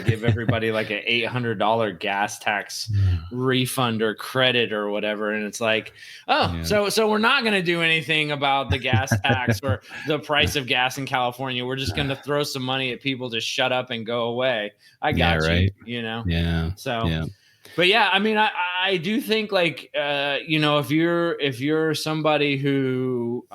Speaker 2: give everybody like an $800 gas tax refund or credit or whatever, and it's like, oh,
Speaker 1: Yeah.
Speaker 2: so we're not gonna do anything about the gas tax or the price of gas in California. We're just gonna throw some money at people to shut up and go away. I got
Speaker 1: Yeah,
Speaker 2: you,
Speaker 1: right.
Speaker 2: you know.
Speaker 1: Yeah.
Speaker 2: So.
Speaker 1: Yeah.
Speaker 2: But yeah, I mean, I do think like if you're somebody who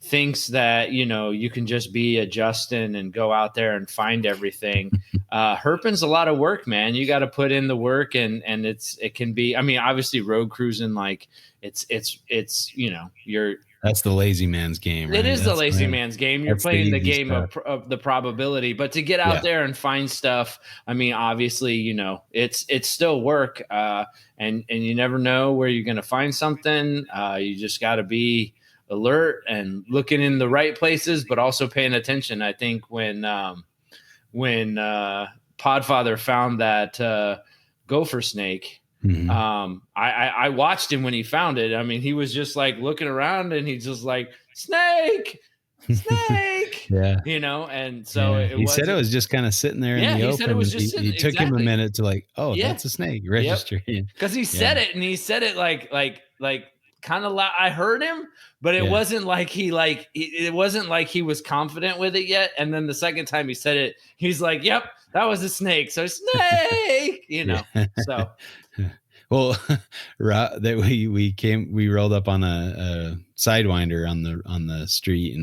Speaker 2: thinks that you can just be a Justin and go out there and find everything, herping's a lot of work, man. You got to put in the work, and it can be. I mean, obviously, road cruising, like it's you're.
Speaker 1: That's the lazy man's game, right?
Speaker 2: It is the lazy man's game. You're playing the game of the probability, but to get out there and find stuff, I mean, obviously, it's still work, and you never know where you're going to find something. You just got to be alert and looking in the right places, but also paying attention. I think when Podfather found that gopher snake. Mm-hmm. I watched him when he found it. I mean, he was just like looking around and he's just like, snake.
Speaker 1: Yeah.
Speaker 2: And so
Speaker 1: he said it was just kind of sitting there in the open.
Speaker 2: He said it was just sitting.
Speaker 1: He took him a minute to like, that's a snake, register.
Speaker 2: Because he said it, and he said it like kind of loud. I heard him, but it wasn't like it wasn't like he was confident with it yet. And then the second time he said it, he's like, "Yep, that was a snake." So snake, So,
Speaker 1: well, we rolled up on a sidewinder on the street,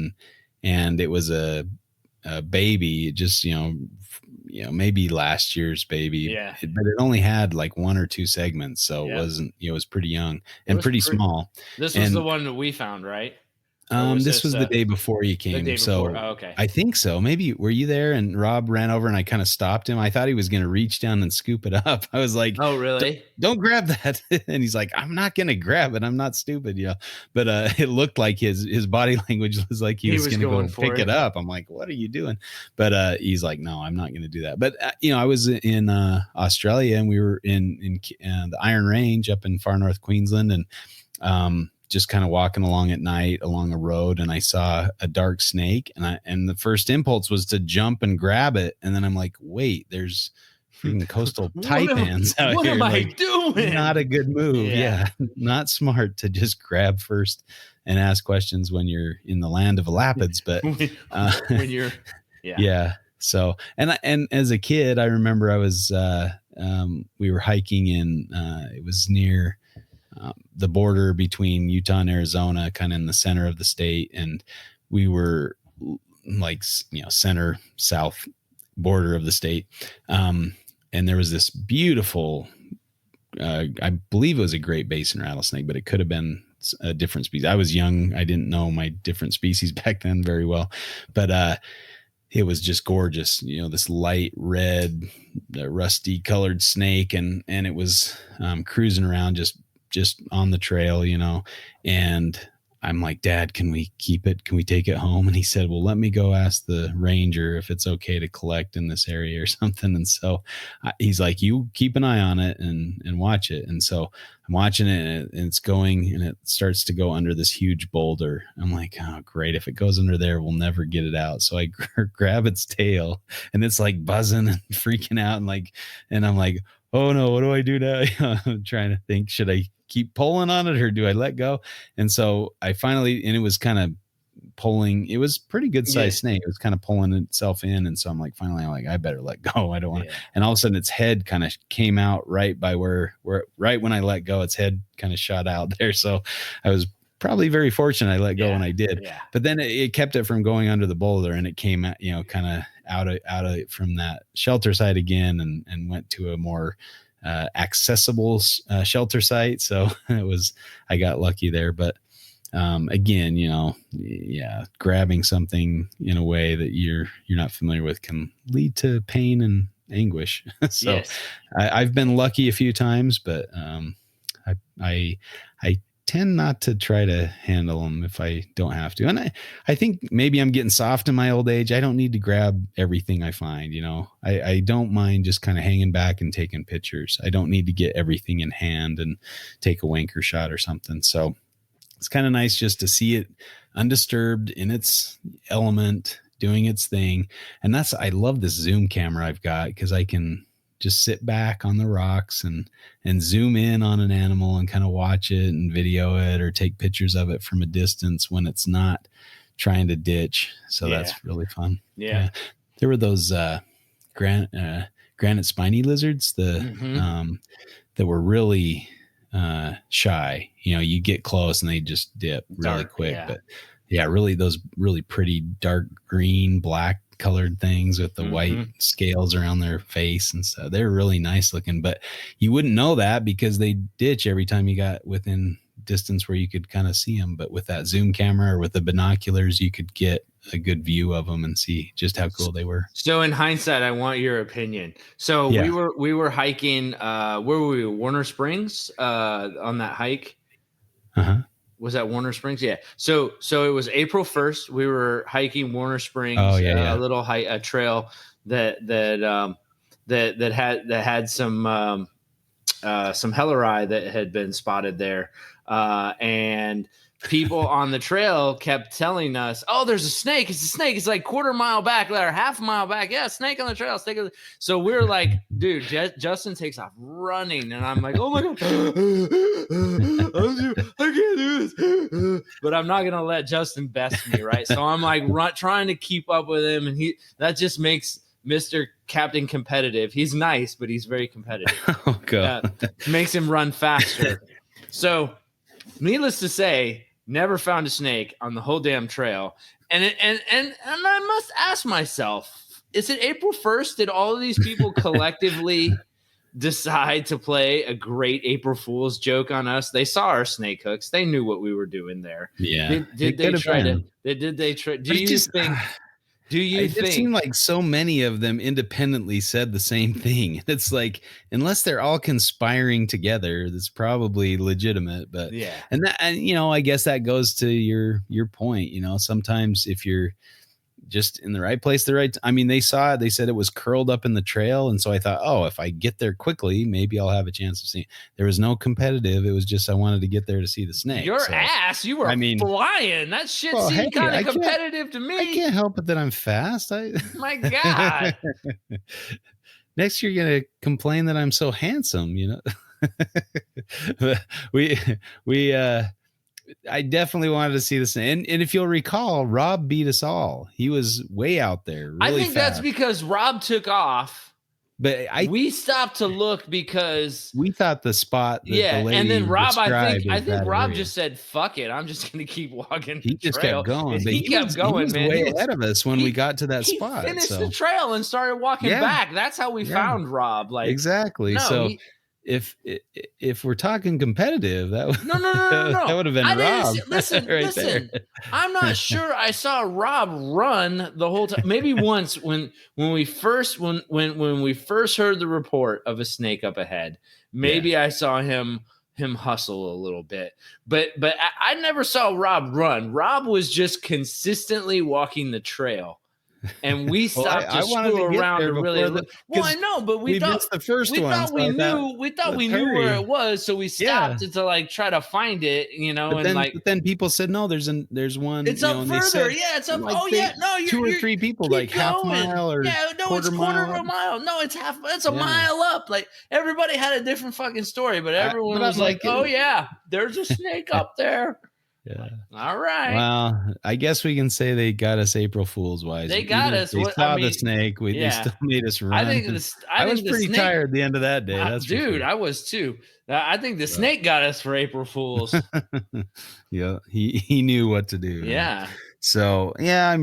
Speaker 1: and it was a baby, just maybe last year's baby, but it only had like 1 or 2 segments, so it wasn't. It was pretty young and pretty small.
Speaker 2: This was the one that we found, right?
Speaker 1: This was the day before you came.
Speaker 2: Okay.
Speaker 1: I think so. Maybe were you there? And Rob ran over and I kind of stopped him. I thought he was going to reach down and scoop it up. I was like,
Speaker 2: "Oh, really?
Speaker 1: Don't grab that." And he's like, "I'm not going to grab it. I'm not stupid." But it looked like his body language was like he was going to go pick it up. I'm like, "What are you doing?" But he's like, "No, I'm not going to do that." But I was in Australia, and we were in the Iron Range up in far north Queensland, and just kind of walking along at night along a road, and I saw a dark snake, and the first impulse was to jump and grab it, and then I'm like, wait, there's freaking coastal taipans out here.
Speaker 2: What am I doing?
Speaker 1: Not a good move. Yeah, not smart to just grab first and ask questions when you're in the land of elapids, but
Speaker 2: when you're
Speaker 1: So and as a kid, I remember I was we were hiking in it was near the border between Utah and Arizona, kind of in the center of the state. And we were like, center south border of the state. And there was this beautiful, I believe it was a Great Basin rattlesnake, but it could have been a different species. I was young. I didn't know my different species back then very well, but, it was just gorgeous, this light red, rusty colored snake. And it was cruising around just on the trail, and I'm like, "Dad, can we keep it? Can we take it home?" And he said, "Well, let me go ask the ranger if it's okay to collect in this area or something." And so he's like, "You keep an eye on it and watch it." And so I'm watching it, and it's going, and it starts to go under this huge boulder. I'm like, "Oh, great. If it goes under there, we'll never get it out." So I grab its tail, and it's like buzzing and freaking out. And I'm like, "Oh no, what do I do now?" I'm trying to think, should I keep pulling on it or do I let go? And so I finally, and it was kind of pulling, it was pretty good sized snake. It was kind of pulling itself in. And so I'm like, finally, I better let go. I don't want to. And all of a sudden its head kind of came out right by where right when I let go, its head kind of shot out there. So I was probably very fortunate I let go when I did. Yeah. But then it kept it from going under the boulder, and it came out, kind of out of from that shelter site again, and went to a more accessible shelter site. So I got lucky there. But again, grabbing something in a way that you're not familiar with can lead to pain and anguish. So I've been lucky a few times, but I tend not to try to handle them if I don't have to. And I think maybe I'm getting soft in my old age. I don't need to grab everything I find, I don't mind just kind of hanging back and taking pictures. I don't need to get everything in hand and take a wanker shot or something. So it's kind of nice just to see it undisturbed in its element, doing its thing. And I love this zoom camera I've got, because I can just sit back on the rocks and zoom in on an animal and kind of watch it and video it or take pictures of it from a distance when it's not trying to ditch. So that's really fun.
Speaker 2: Yeah.
Speaker 1: There were those granite spiny lizards, that were really shy. You get close and they just dip really quick. But really those really pretty dark green, black colored things with the white scales around their face and stuff. They're really nice looking, but you wouldn't know that because they ditch every time you got within distance where you could kind of see them. But with that zoom camera or with the binoculars, you could get a good view of them and see just how cool they were.
Speaker 2: So in hindsight, I want your opinion. So we were hiking, where were we? Warner Springs, on that hike. Was that Warner Springs? Yeah. So it was April 1st. We were hiking Warner Springs, a little a trail that had some Helleri that had been spotted there, and people on the trail kept telling us, "Oh, there's a snake! It's a snake! It's like quarter mile back, or half a mile back. Yeah, snake on the trail. Snake." So we're like, "Dude, Justin takes off running," and I'm like, "Oh my god, I can't do this!" But I'm not gonna let Justin best me, right? So I'm like trying to keep up with him, and that just makes Mr. Captain competitive. He's nice, but he's very competitive.
Speaker 1: Oh god,
Speaker 2: makes him run faster. So, needless to say, never found a snake on the whole damn trail. And I must ask myself, is it April 1st? Did all of these people collectively decide to play a great April Fool's joke on us? They saw our snake hooks. They knew what we were doing there.
Speaker 1: Yeah.
Speaker 2: Did they try to? Did they try? Do you think? It
Speaker 1: seemed like so many of them independently said the same thing. It's like, unless they're all conspiring together, that's probably legitimate. But and I guess that goes to your point. Sometimes if you're just in the right place, they saw it, they said it was curled up in the trail. And so I thought, oh, if I get there quickly, maybe I'll have a chance of seeing. There was no competitive. It was just, I wanted to get there to see the snake.
Speaker 2: Your ass, you were flying. That shit seemed kind of competitive to me.
Speaker 1: I can't help it that I'm fast.
Speaker 2: My God.
Speaker 1: Next, you're going to complain that I'm so handsome, I definitely wanted to see this. And if you'll recall, Rob beat us all. He was way out there. Really
Speaker 2: I think
Speaker 1: fast.
Speaker 2: That's because Rob took off.
Speaker 1: But
Speaker 2: we stopped to look because
Speaker 1: we thought the spot. That the
Speaker 2: and then Rob, I think Rob
Speaker 1: area.
Speaker 2: Just said, "Fuck it, I'm just going to keep walking."
Speaker 1: He just kept going. But he kept going. He was way ahead of us when we got to that spot.
Speaker 2: He finished the trail and started walking back. That's how we found Rob.
Speaker 1: Exactly. No, if we're talking competitive, that would
Speaker 2: no.
Speaker 1: that would have been Rob.
Speaker 2: Listen. There. I'm not sure I saw Rob run the whole time. Maybe once when we first heard the report of a snake up ahead. Maybe I saw him hustle a little bit, but I never saw Rob run. Rob was just consistently walking the trail. And we stopped to screw around and really look. Well, I know, but we thought
Speaker 1: missed the first one.
Speaker 2: We thought we knew where it was, so we stopped to try to find it,
Speaker 1: But then people said, no, there's one.
Speaker 2: It's up further. It's up.
Speaker 1: Two or three people like half mile or quarter
Speaker 2: of a mile. No, it's half. It's a mile up. Like everybody had a different fucking story, but everyone was like, "Oh yeah, there's a snake up there."
Speaker 1: Yeah.
Speaker 2: All right.
Speaker 1: Well, I guess we can say they got us April Fool's wise.
Speaker 2: They got us.
Speaker 1: They saw the snake. They still made us run. I was pretty tired at the end of that day.
Speaker 2: Dude, I was too. I think the snake got us for April Fools.
Speaker 1: Yeah, he knew what to do.
Speaker 2: Yeah.
Speaker 1: So I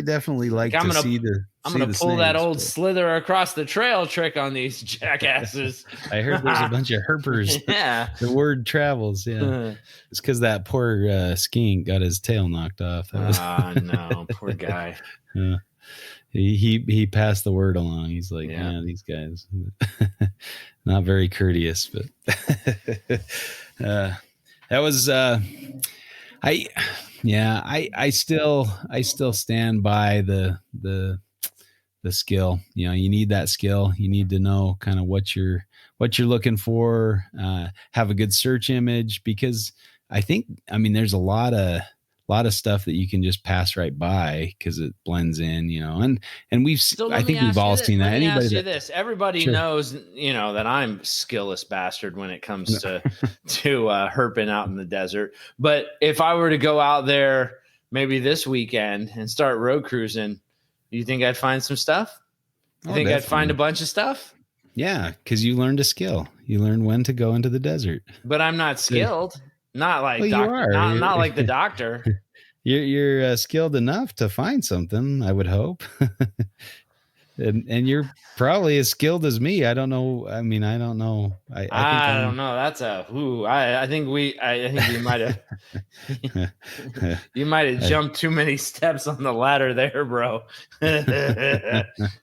Speaker 1: definitely like to see the.
Speaker 2: I'm going to pull that old slither across the trail trick on these jackasses.
Speaker 1: I heard there's a bunch of herpers.
Speaker 2: Yeah.
Speaker 1: The word travels. Yeah. It's because that poor skink got his tail knocked off.
Speaker 2: No. Poor guy.
Speaker 1: he passed the word along. He's like, yeah, these guys not very courteous, but that was I still stand by the skill. You know, you need that skill. You need to know kind of what you're looking for, have a good search image, because I mean, there's a lot of stuff that you can just pass right by because it blends in, you know, and I think we've all seen that.
Speaker 2: Anybody ask you this. Everybody knows, you know, that I'm skillless bastard when it comes to herping out in the desert. But if I were to go out there maybe this weekend and start road cruising, do you think I'd find some stuff? You think I'd find a bunch of stuff?
Speaker 1: Yeah, because you learned a skill. You learned when to go into the desert.
Speaker 2: But I'm not skilled. Not like not like the doctor.
Speaker 1: You're skilled enough to find something, I would hope. and you're probably as skilled as me. I don't know. I mean, I don't know.
Speaker 2: I don't know. That's I think we might have you might have jumped too many steps on the ladder there, bro.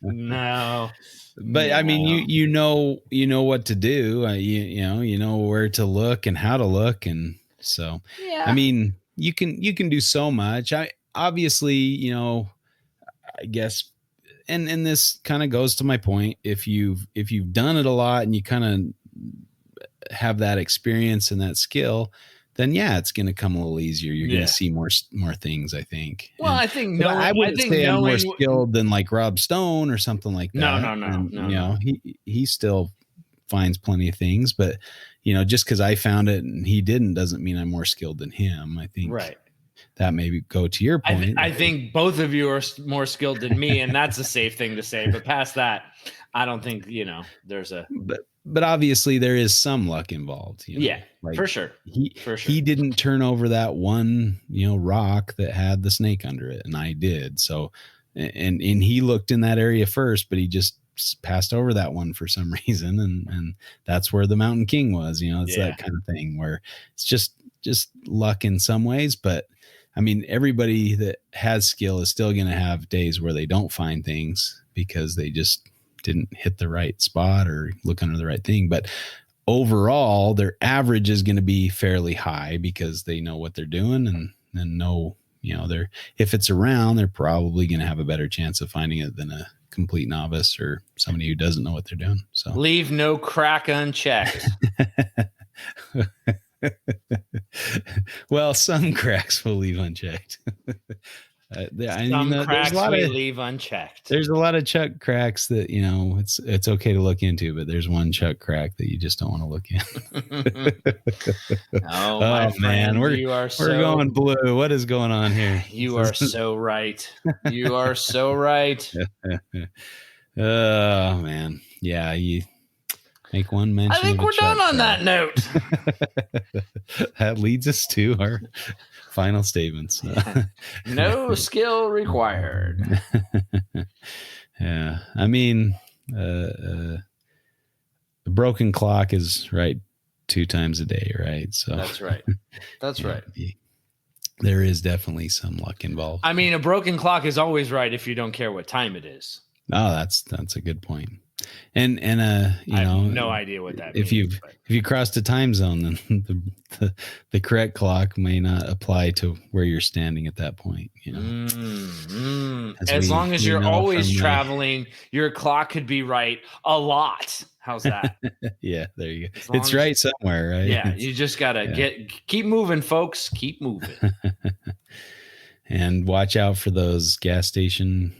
Speaker 2: No.
Speaker 1: But I mean, you know what to do. You know where to look and how to look, and so I mean, you can do so much. Obviously, you know, I guess, and this kind of goes to my point. If you've done it a lot and you kind of have that experience and that skill, then it's going to come a little easier. You're going to see more things, I think.
Speaker 2: Well, I think
Speaker 1: I wouldn't say I'm more skilled than like Rob Stone or something like that.
Speaker 2: No.
Speaker 1: You know, he still finds plenty of things, but you know, just because I found it and he didn't doesn't mean I'm more skilled than him. I think that maybe go to your point.
Speaker 2: I think both of you are more skilled than me, and that's a safe thing to say. But past that, I don't think, you know, there's a.
Speaker 1: But obviously there is some luck involved. You know?
Speaker 2: Yeah, like for sure.
Speaker 1: He didn't turn over that one, you know, rock that had the snake under it, and I did. So, and he looked in that area first, but he just passed over that one for some reason, and that's where the Mountain King was. You know, it's that kind of thing where it's just luck in some ways, but I mean, everybody that has skill is still going to have days where they don't find things because they just didn't hit the right spot or look under the right thing. But overall, their average is going to be fairly high because they know what they're doing and know, you know, if it's around, they're probably going to have a better chance of finding it than a complete novice or somebody who doesn't know what they're doing. So
Speaker 2: leave no crack unchecked.
Speaker 1: Well, some cracks will leave unchecked.
Speaker 2: Leave unchecked.
Speaker 1: There's a lot of chuck cracks that, you know, it's okay to look into, but there's one chuck crack that you just don't want to look in.
Speaker 2: Oh man,
Speaker 1: we're going blue. What is going on here?
Speaker 2: You are so right. You are so right.
Speaker 1: Oh man, yeah. You make one mention.
Speaker 2: I think we're done on that note.
Speaker 1: That leads us to our final statements.
Speaker 2: No skill required.
Speaker 1: Yeah, I mean, a broken clock is right 2 times a day, right? So
Speaker 2: that's right. That's right.
Speaker 1: There is definitely some luck involved.
Speaker 2: I mean, a broken clock is always right if you don't care what time it is.
Speaker 1: Oh, that's a good point. And you
Speaker 2: I
Speaker 1: know,
Speaker 2: have no idea what that
Speaker 1: if
Speaker 2: means.
Speaker 1: If you crossed a time zone, then the correct clock may not apply to where you're standing at that point. You know,
Speaker 2: as long as you're always traveling, your clock could be right a lot. How's that?
Speaker 1: Yeah, there you go. It's right somewhere, right?
Speaker 2: Yeah, you just gotta keep moving, folks. Keep moving,
Speaker 1: and watch out for those gas station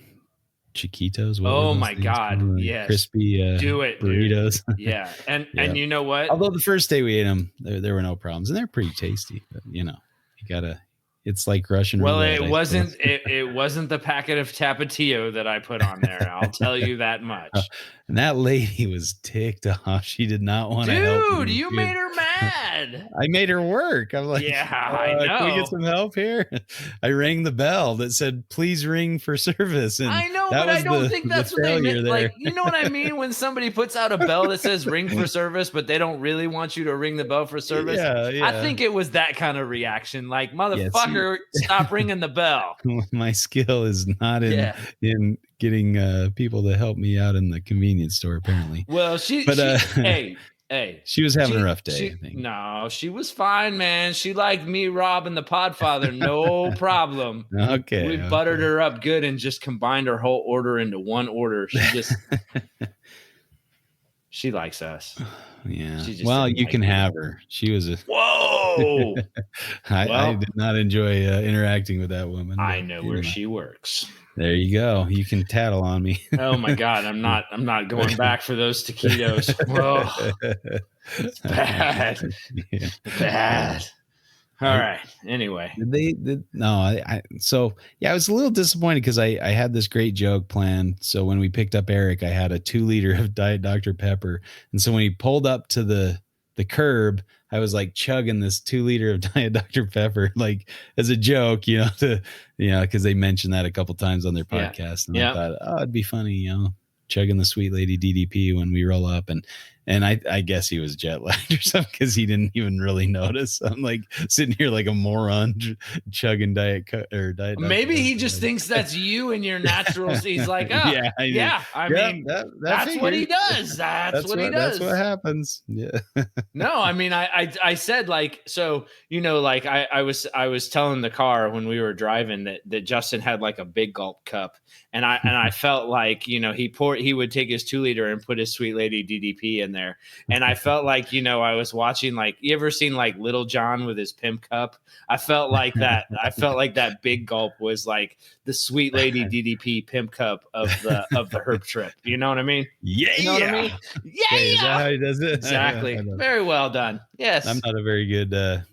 Speaker 1: Chiquitos.
Speaker 2: Oh my God! Yes,
Speaker 1: crispy
Speaker 2: do it
Speaker 1: burritos.
Speaker 2: Dude. Yeah, and you know what?
Speaker 1: Although the first day we ate them, there were no problems, and they're pretty tasty. But you know, you gotta. It's like Russian.
Speaker 2: Well,
Speaker 1: roulette,
Speaker 2: it wasn't. It wasn't the packet of Tapatio that I put on there. I'll tell you that much.
Speaker 1: And that lady was ticked off. She did not want to help.
Speaker 2: Dude, you made her mad. mad.
Speaker 1: I made her work. I'm like,
Speaker 2: yeah, I know.
Speaker 1: Can we get some help here? I rang the bell that said, please ring for service. And
Speaker 2: I know,
Speaker 1: that
Speaker 2: but
Speaker 1: was
Speaker 2: I don't think that's what they meant.
Speaker 1: there.
Speaker 2: Like, you know what I mean? When somebody puts out a bell that says ring for service, but they don't really want you to ring the bell for service.
Speaker 1: Yeah.
Speaker 2: I think it was that kind of reaction. Like, motherfucker, stop ringing the bell.
Speaker 1: My skill is not in getting people to help me out in the convenience store, apparently.
Speaker 2: Well, hey,
Speaker 1: she was having a rough day. I think.
Speaker 2: No, she was fine, man. She liked me, Rob, and the Podfather, no problem.
Speaker 1: Okay,
Speaker 2: we buttered her up good and just combined her whole order into one order. She likes us.
Speaker 1: Yeah. Well, you can have her. She was a
Speaker 2: whoa.
Speaker 1: I did not enjoy interacting with that woman.
Speaker 2: I know where she works.
Speaker 1: There you go. You can tattle on me.
Speaker 2: Oh my God, I'm not going back for those taquitos. Whoa, it's bad.
Speaker 1: Yeah.
Speaker 2: Bad. All right. Anyway,
Speaker 1: I was a little disappointed because I had this great joke planned. So when we picked up Eric, I had a 2 liter of Diet Dr. Pepper, and so when he pulled up to the curb, I was like chugging this 2 liter of Diet Dr. Pepper, like as a joke, because they mentioned that a couple times on their podcast. And I thought, it'd be funny, chugging the Sweet Lady DDP when we roll up. And I guess he was jet lagged or something because he didn't even really notice. I'm like sitting here like a moron chugging Diet
Speaker 2: Maybe he just thinks that's you and your naturals. He's like, I mean, that's what he does. That's what he does.
Speaker 1: That's what happens. Yeah.
Speaker 2: No, I mean, I said like, so, like I was telling the car when we were driving that Justin had like a big gulp cup. And I felt like, he would take his 2 liter and put his Sweet Lady DDP in there. And I felt like, I was watching, like, you ever seen like Little John with his pimp cup? I felt like that. I felt like that big gulp was like the Sweet Lady DDP pimp cup of the herp trip. You know what I mean?
Speaker 1: Yeah.
Speaker 2: You know what I mean? Yeah.
Speaker 1: Hey, is that how he does it?
Speaker 2: Exactly. Very well done. Yes.
Speaker 1: I'm not a very good,
Speaker 2: It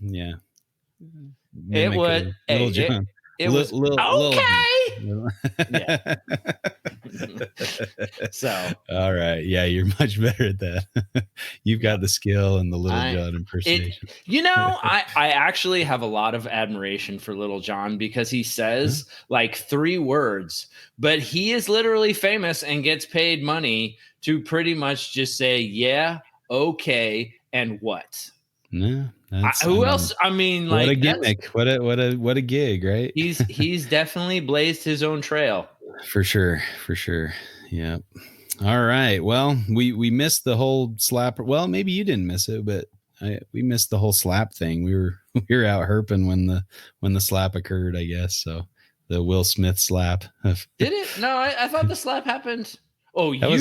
Speaker 2: would.
Speaker 1: Little John.
Speaker 2: It was okay. Yeah. So,
Speaker 1: all right, you're much better at that. You've got the skill and the Little John impersonation.
Speaker 2: I actually have a lot of admiration for Little John because he says like 3 words, but he is literally famous and gets paid money to pretty much just say yeah, okay, and what.
Speaker 1: No.
Speaker 2: Who else? I mean, like,
Speaker 1: what a gimmick! What a gig, right?
Speaker 2: He's definitely blazed his own trail.
Speaker 1: For sure. Yep. All right. Well, we missed the whole slap. Well, maybe you didn't miss it, but we missed the whole slap thing. We were out herping when the slap occurred, I guess. So the Will Smith slap.
Speaker 2: Did it? No, I thought the slap happened. Oh, I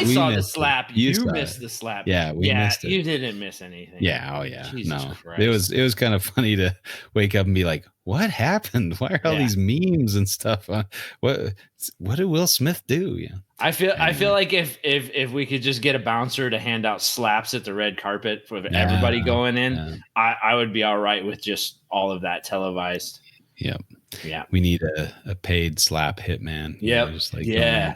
Speaker 2: saw the slap. You missed the slap.
Speaker 1: Yeah, we missed it.
Speaker 2: You didn't miss anything.
Speaker 1: Yeah, oh yeah.
Speaker 2: Jesus
Speaker 1: no,
Speaker 2: Christ.
Speaker 1: It was kind of funny to wake up and be like, "What happened? Why are all these memes and stuff? What did Will Smith do?" Yeah.
Speaker 2: I feel like if we could just get a bouncer to hand out slaps at the red carpet for everybody going in, I would be all right with just all of that televised.
Speaker 1: Yep.
Speaker 2: Yeah.
Speaker 1: We need a paid slap hitman.
Speaker 2: Yeah.
Speaker 1: Just like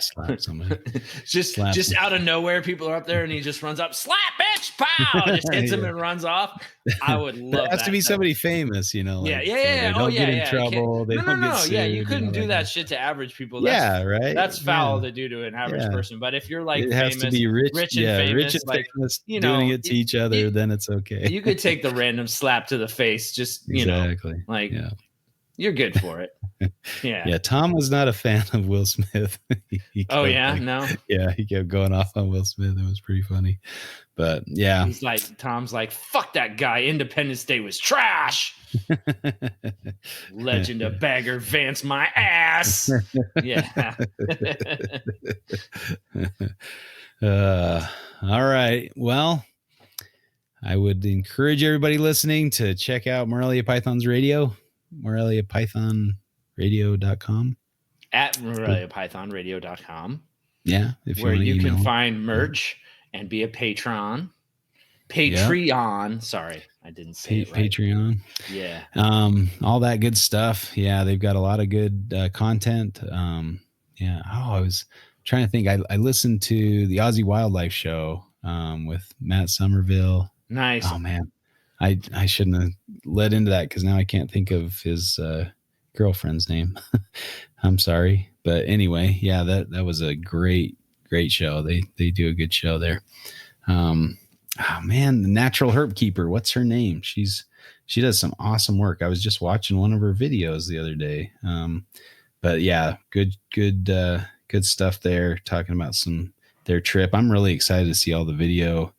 Speaker 1: slap somebody.
Speaker 2: just out of nowhere, people are up there and he just runs up, slap bitch, pow, just hits him and runs off. I would love that.
Speaker 1: It has to be somebody famous, Like,
Speaker 2: yeah.
Speaker 1: They don't get in trouble. They don't get sued.
Speaker 2: Yeah, you couldn't do that shit to average people.
Speaker 1: Right.
Speaker 2: That's foul to do to an average person. But if you're like
Speaker 1: it has
Speaker 2: famous,
Speaker 1: to be rich and famous,
Speaker 2: rich and
Speaker 1: famous, doing it to each other, then it's okay.
Speaker 2: You could take the random slap to the face, just
Speaker 1: exactly.
Speaker 2: You're good for it. Yeah.
Speaker 1: Yeah. Tom was not a fan of Will Smith.
Speaker 2: He
Speaker 1: kept going off on Will Smith. It was pretty funny. But yeah.
Speaker 2: Tom's like, fuck that guy. Independence Day was trash. Legend of Bagger Vance my ass. Yeah.
Speaker 1: All right. Well, I would encourage everybody listening to check out Morelia Python's radio. MoreliaPythonRadio.com
Speaker 2: at MoreliaPythonRadio.com.
Speaker 1: Yeah.
Speaker 2: Where you can find merch and be a patron. Patreon. Yep. Sorry, I didn't say it right.
Speaker 1: Patreon.
Speaker 2: Yeah.
Speaker 1: All that good stuff. Yeah. They've got a lot of good content. Yeah. Oh, I was trying to think. I listened to the Aussie Wildlife Show with Matt Somerville
Speaker 2: Nice.
Speaker 1: Oh man, I shouldn't have led into that because now I can't think of his girlfriend's name. I'm sorry, but anyway, yeah, that was a great show. They do a good show there. Oh man, the Natural Herp Keeper. What's her name? She does some awesome work. I was just watching one of her videos the other day. But yeah, good stuff there. Talking about their trip. I'm really excited to see all the video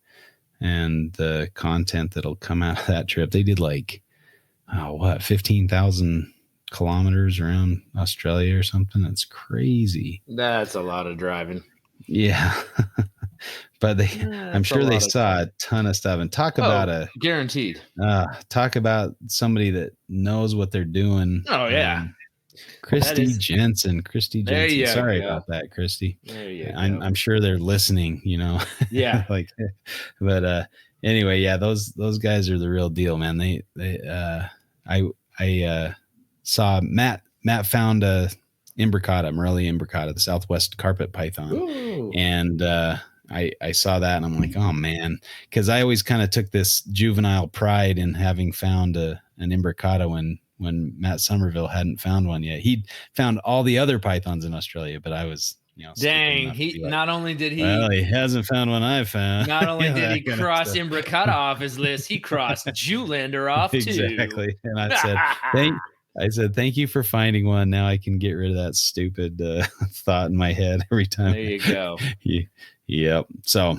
Speaker 1: and the content that'll come out of that trip. They did 15,000 kilometers around Australia or something. That's crazy.
Speaker 2: That's a lot of driving.
Speaker 1: Yeah. But I'm sure they saw a ton of stuff. And talk about
Speaker 2: guaranteed.
Speaker 1: Talk about somebody that knows what they're doing.
Speaker 2: Oh yeah.
Speaker 1: Christy Jensen. Sorry about that, Christy. I'm sure they're listening,
Speaker 2: Yeah.
Speaker 1: But anyway, yeah, those guys are the real deal, man. I saw Matt found a Morelia imbricata, the Southwest carpet python.
Speaker 2: Ooh.
Speaker 1: And I saw that and I'm like, oh man, because I always kind of took this juvenile pride in having found an imbricata when Matt Somerville hadn't found one yet. He'd found all the other pythons in Australia, but I was,
Speaker 2: dang, not only did he
Speaker 1: hasn't found one I found.
Speaker 2: Not only did he cross imbricata off his list, he crossed Jewlander off too.
Speaker 1: Exactly. And I said, thank you for finding one. Now I can get rid of that stupid thought in my head every time.
Speaker 2: There you go.
Speaker 1: Yep. So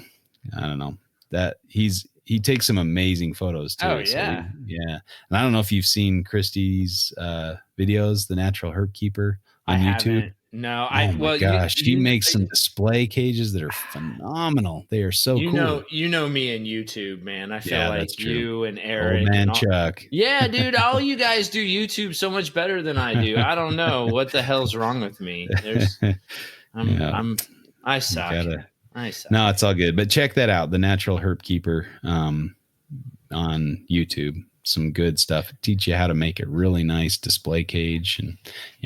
Speaker 1: I don't know that he takes some amazing photos too.
Speaker 2: Oh yeah.
Speaker 1: So yeah. And I don't know if you've seen Christy's videos, the Natural Herp Keeper on YouTube.
Speaker 2: Haven't. No,
Speaker 1: she makes some display cages that are phenomenal. They are so cool.
Speaker 2: You know me and YouTube, man. I feel like you and Eric,
Speaker 1: old man Chuck.
Speaker 2: Yeah, dude, all you guys do YouTube so much better than I do. I don't know what the hell's wrong with me. I suck.
Speaker 1: No, it's all good. But check that out, the Natural Herp Keeper on YouTube. Some good stuff. Teach you how to make a really nice display cage, and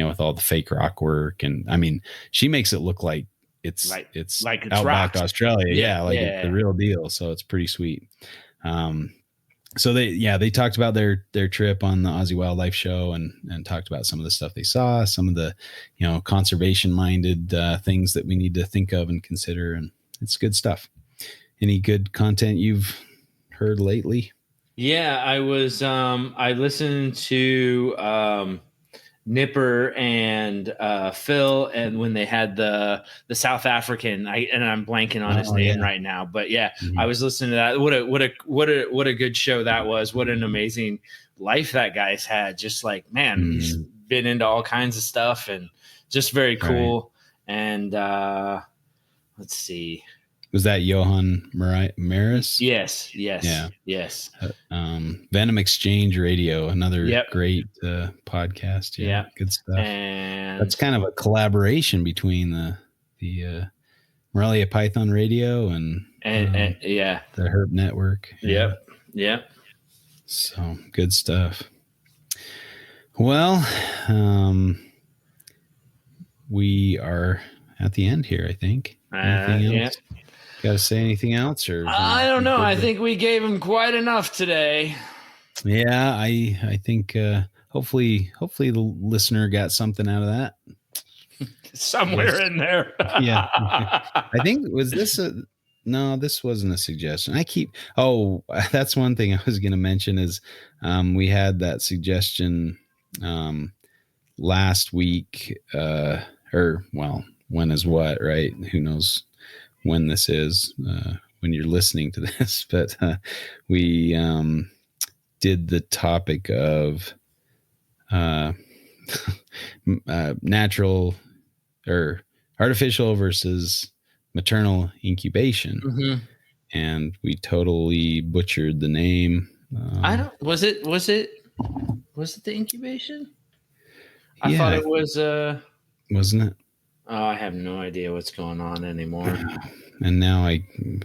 Speaker 1: with all the fake rock work. And I mean, she makes it look like it's outback Australia. It's the real deal. So it's pretty sweet. So they talked about their trip on the Aussie Wildlife Show and talked about some of the stuff they saw, some of the conservation minded things that we need to think of and consider, and it's good stuff. Any good content you've heard lately?
Speaker 2: Yeah, I was. I listened to Nipper and Phil, and when they had the South African, I'm blanking on his name right now, but yeah, I was listening to that. What a good show that was. What an amazing life that guy's had. Just like, man, he's been into all kinds of stuff and just very cool. Right. And let's see.
Speaker 1: Was that Johan Maris?
Speaker 2: Yes. Yeah. Yes.
Speaker 1: Venom Exchange Radio, another great podcast. Yeah. Good stuff.
Speaker 2: And
Speaker 1: that's kind of a collaboration between the Morelia Python Radio and the Herp Network.
Speaker 2: Yep.
Speaker 1: So good stuff. Well, we are at the end here, I think. Anything else? Got to say anything else? Or
Speaker 2: I don't know. I think we gave him quite enough today.
Speaker 1: Yeah, I think hopefully the listener got something out of that.
Speaker 2: Somewhere in there.
Speaker 1: Yeah. I think, was this no, this wasn't a suggestion. That's one thing I was going to mention is we had that suggestion last week, when is what, right? Who knows when this is, when you're listening to this, but we did the topic of natural or artificial versus maternal incubation. And we totally butchered the name.
Speaker 2: Was it the incubation? I thought it was
Speaker 1: wasn't it?
Speaker 2: Oh, I have no idea what's going on anymore.
Speaker 1: And now I'm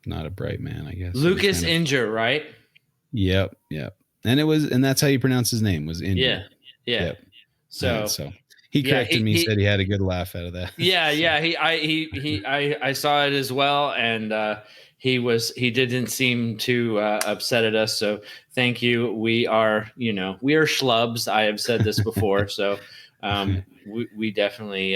Speaker 1: not a bright man, I guess.
Speaker 2: Lucas Inger, right?
Speaker 1: Yep. And that's how you pronounce his name, was Inger.
Speaker 2: Yeah.
Speaker 1: Yep.
Speaker 2: So
Speaker 1: he corrected me, said he had a good laugh out of that.
Speaker 2: Yeah. I saw it as well, and he didn't seem too upset at us. So thank you. We are schlubs. I have said this before. So we definitely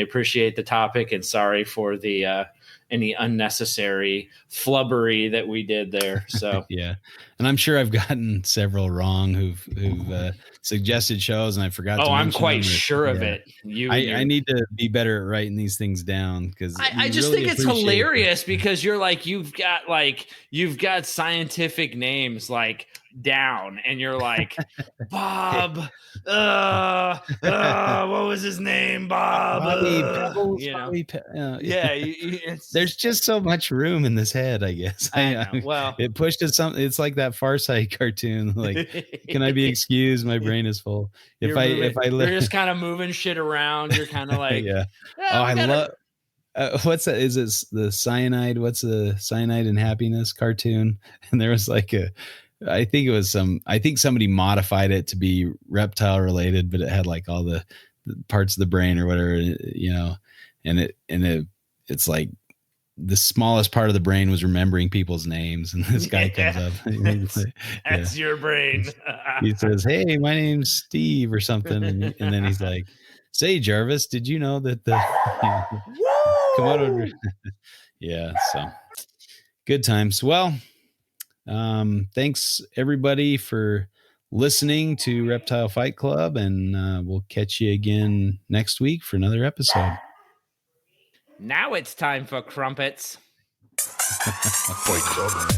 Speaker 2: appreciate the topic, and sorry for the any unnecessary flubbery that we did there. So
Speaker 1: yeah, and I'm sure I've gotten several wrong who've suggested shows, and I forgot to mention
Speaker 2: I'm quite
Speaker 1: them.
Speaker 2: Sure of it.
Speaker 1: I need to be better at writing these things down, because
Speaker 2: I just
Speaker 1: really
Speaker 2: think it's hilarious because you're like, you've got scientific names like down, and you're like, Bob, what was his name? Bob,
Speaker 1: Bobby Pebbles, there's just so much room in this head, I guess.
Speaker 2: Well,
Speaker 1: it pushed to something. It's like that Far Side cartoon. Like, can I be excused? My brain is full.
Speaker 2: You're just kind of moving shit around. You're kind of like,
Speaker 1: yeah. I love. What's that? Is it the Cyanide? What's the Cyanide and Happiness cartoon? And there was like I think somebody modified it to be reptile related, but it had like all the parts of the brain or whatever, and it's like the smallest part of the brain was remembering people's names, and this guy comes up.
Speaker 2: That's your brain.
Speaker 1: He says, "Hey, my name's Steve," or something, and then he's like, "Say, Jarvis, did you know that the come out over?" Yeah, so good times. Well, thanks everybody for listening to Reptile Fight Club, and we'll catch you again next week for another episode.
Speaker 2: Now it's time for crumpets.
Speaker 3: Fight Club.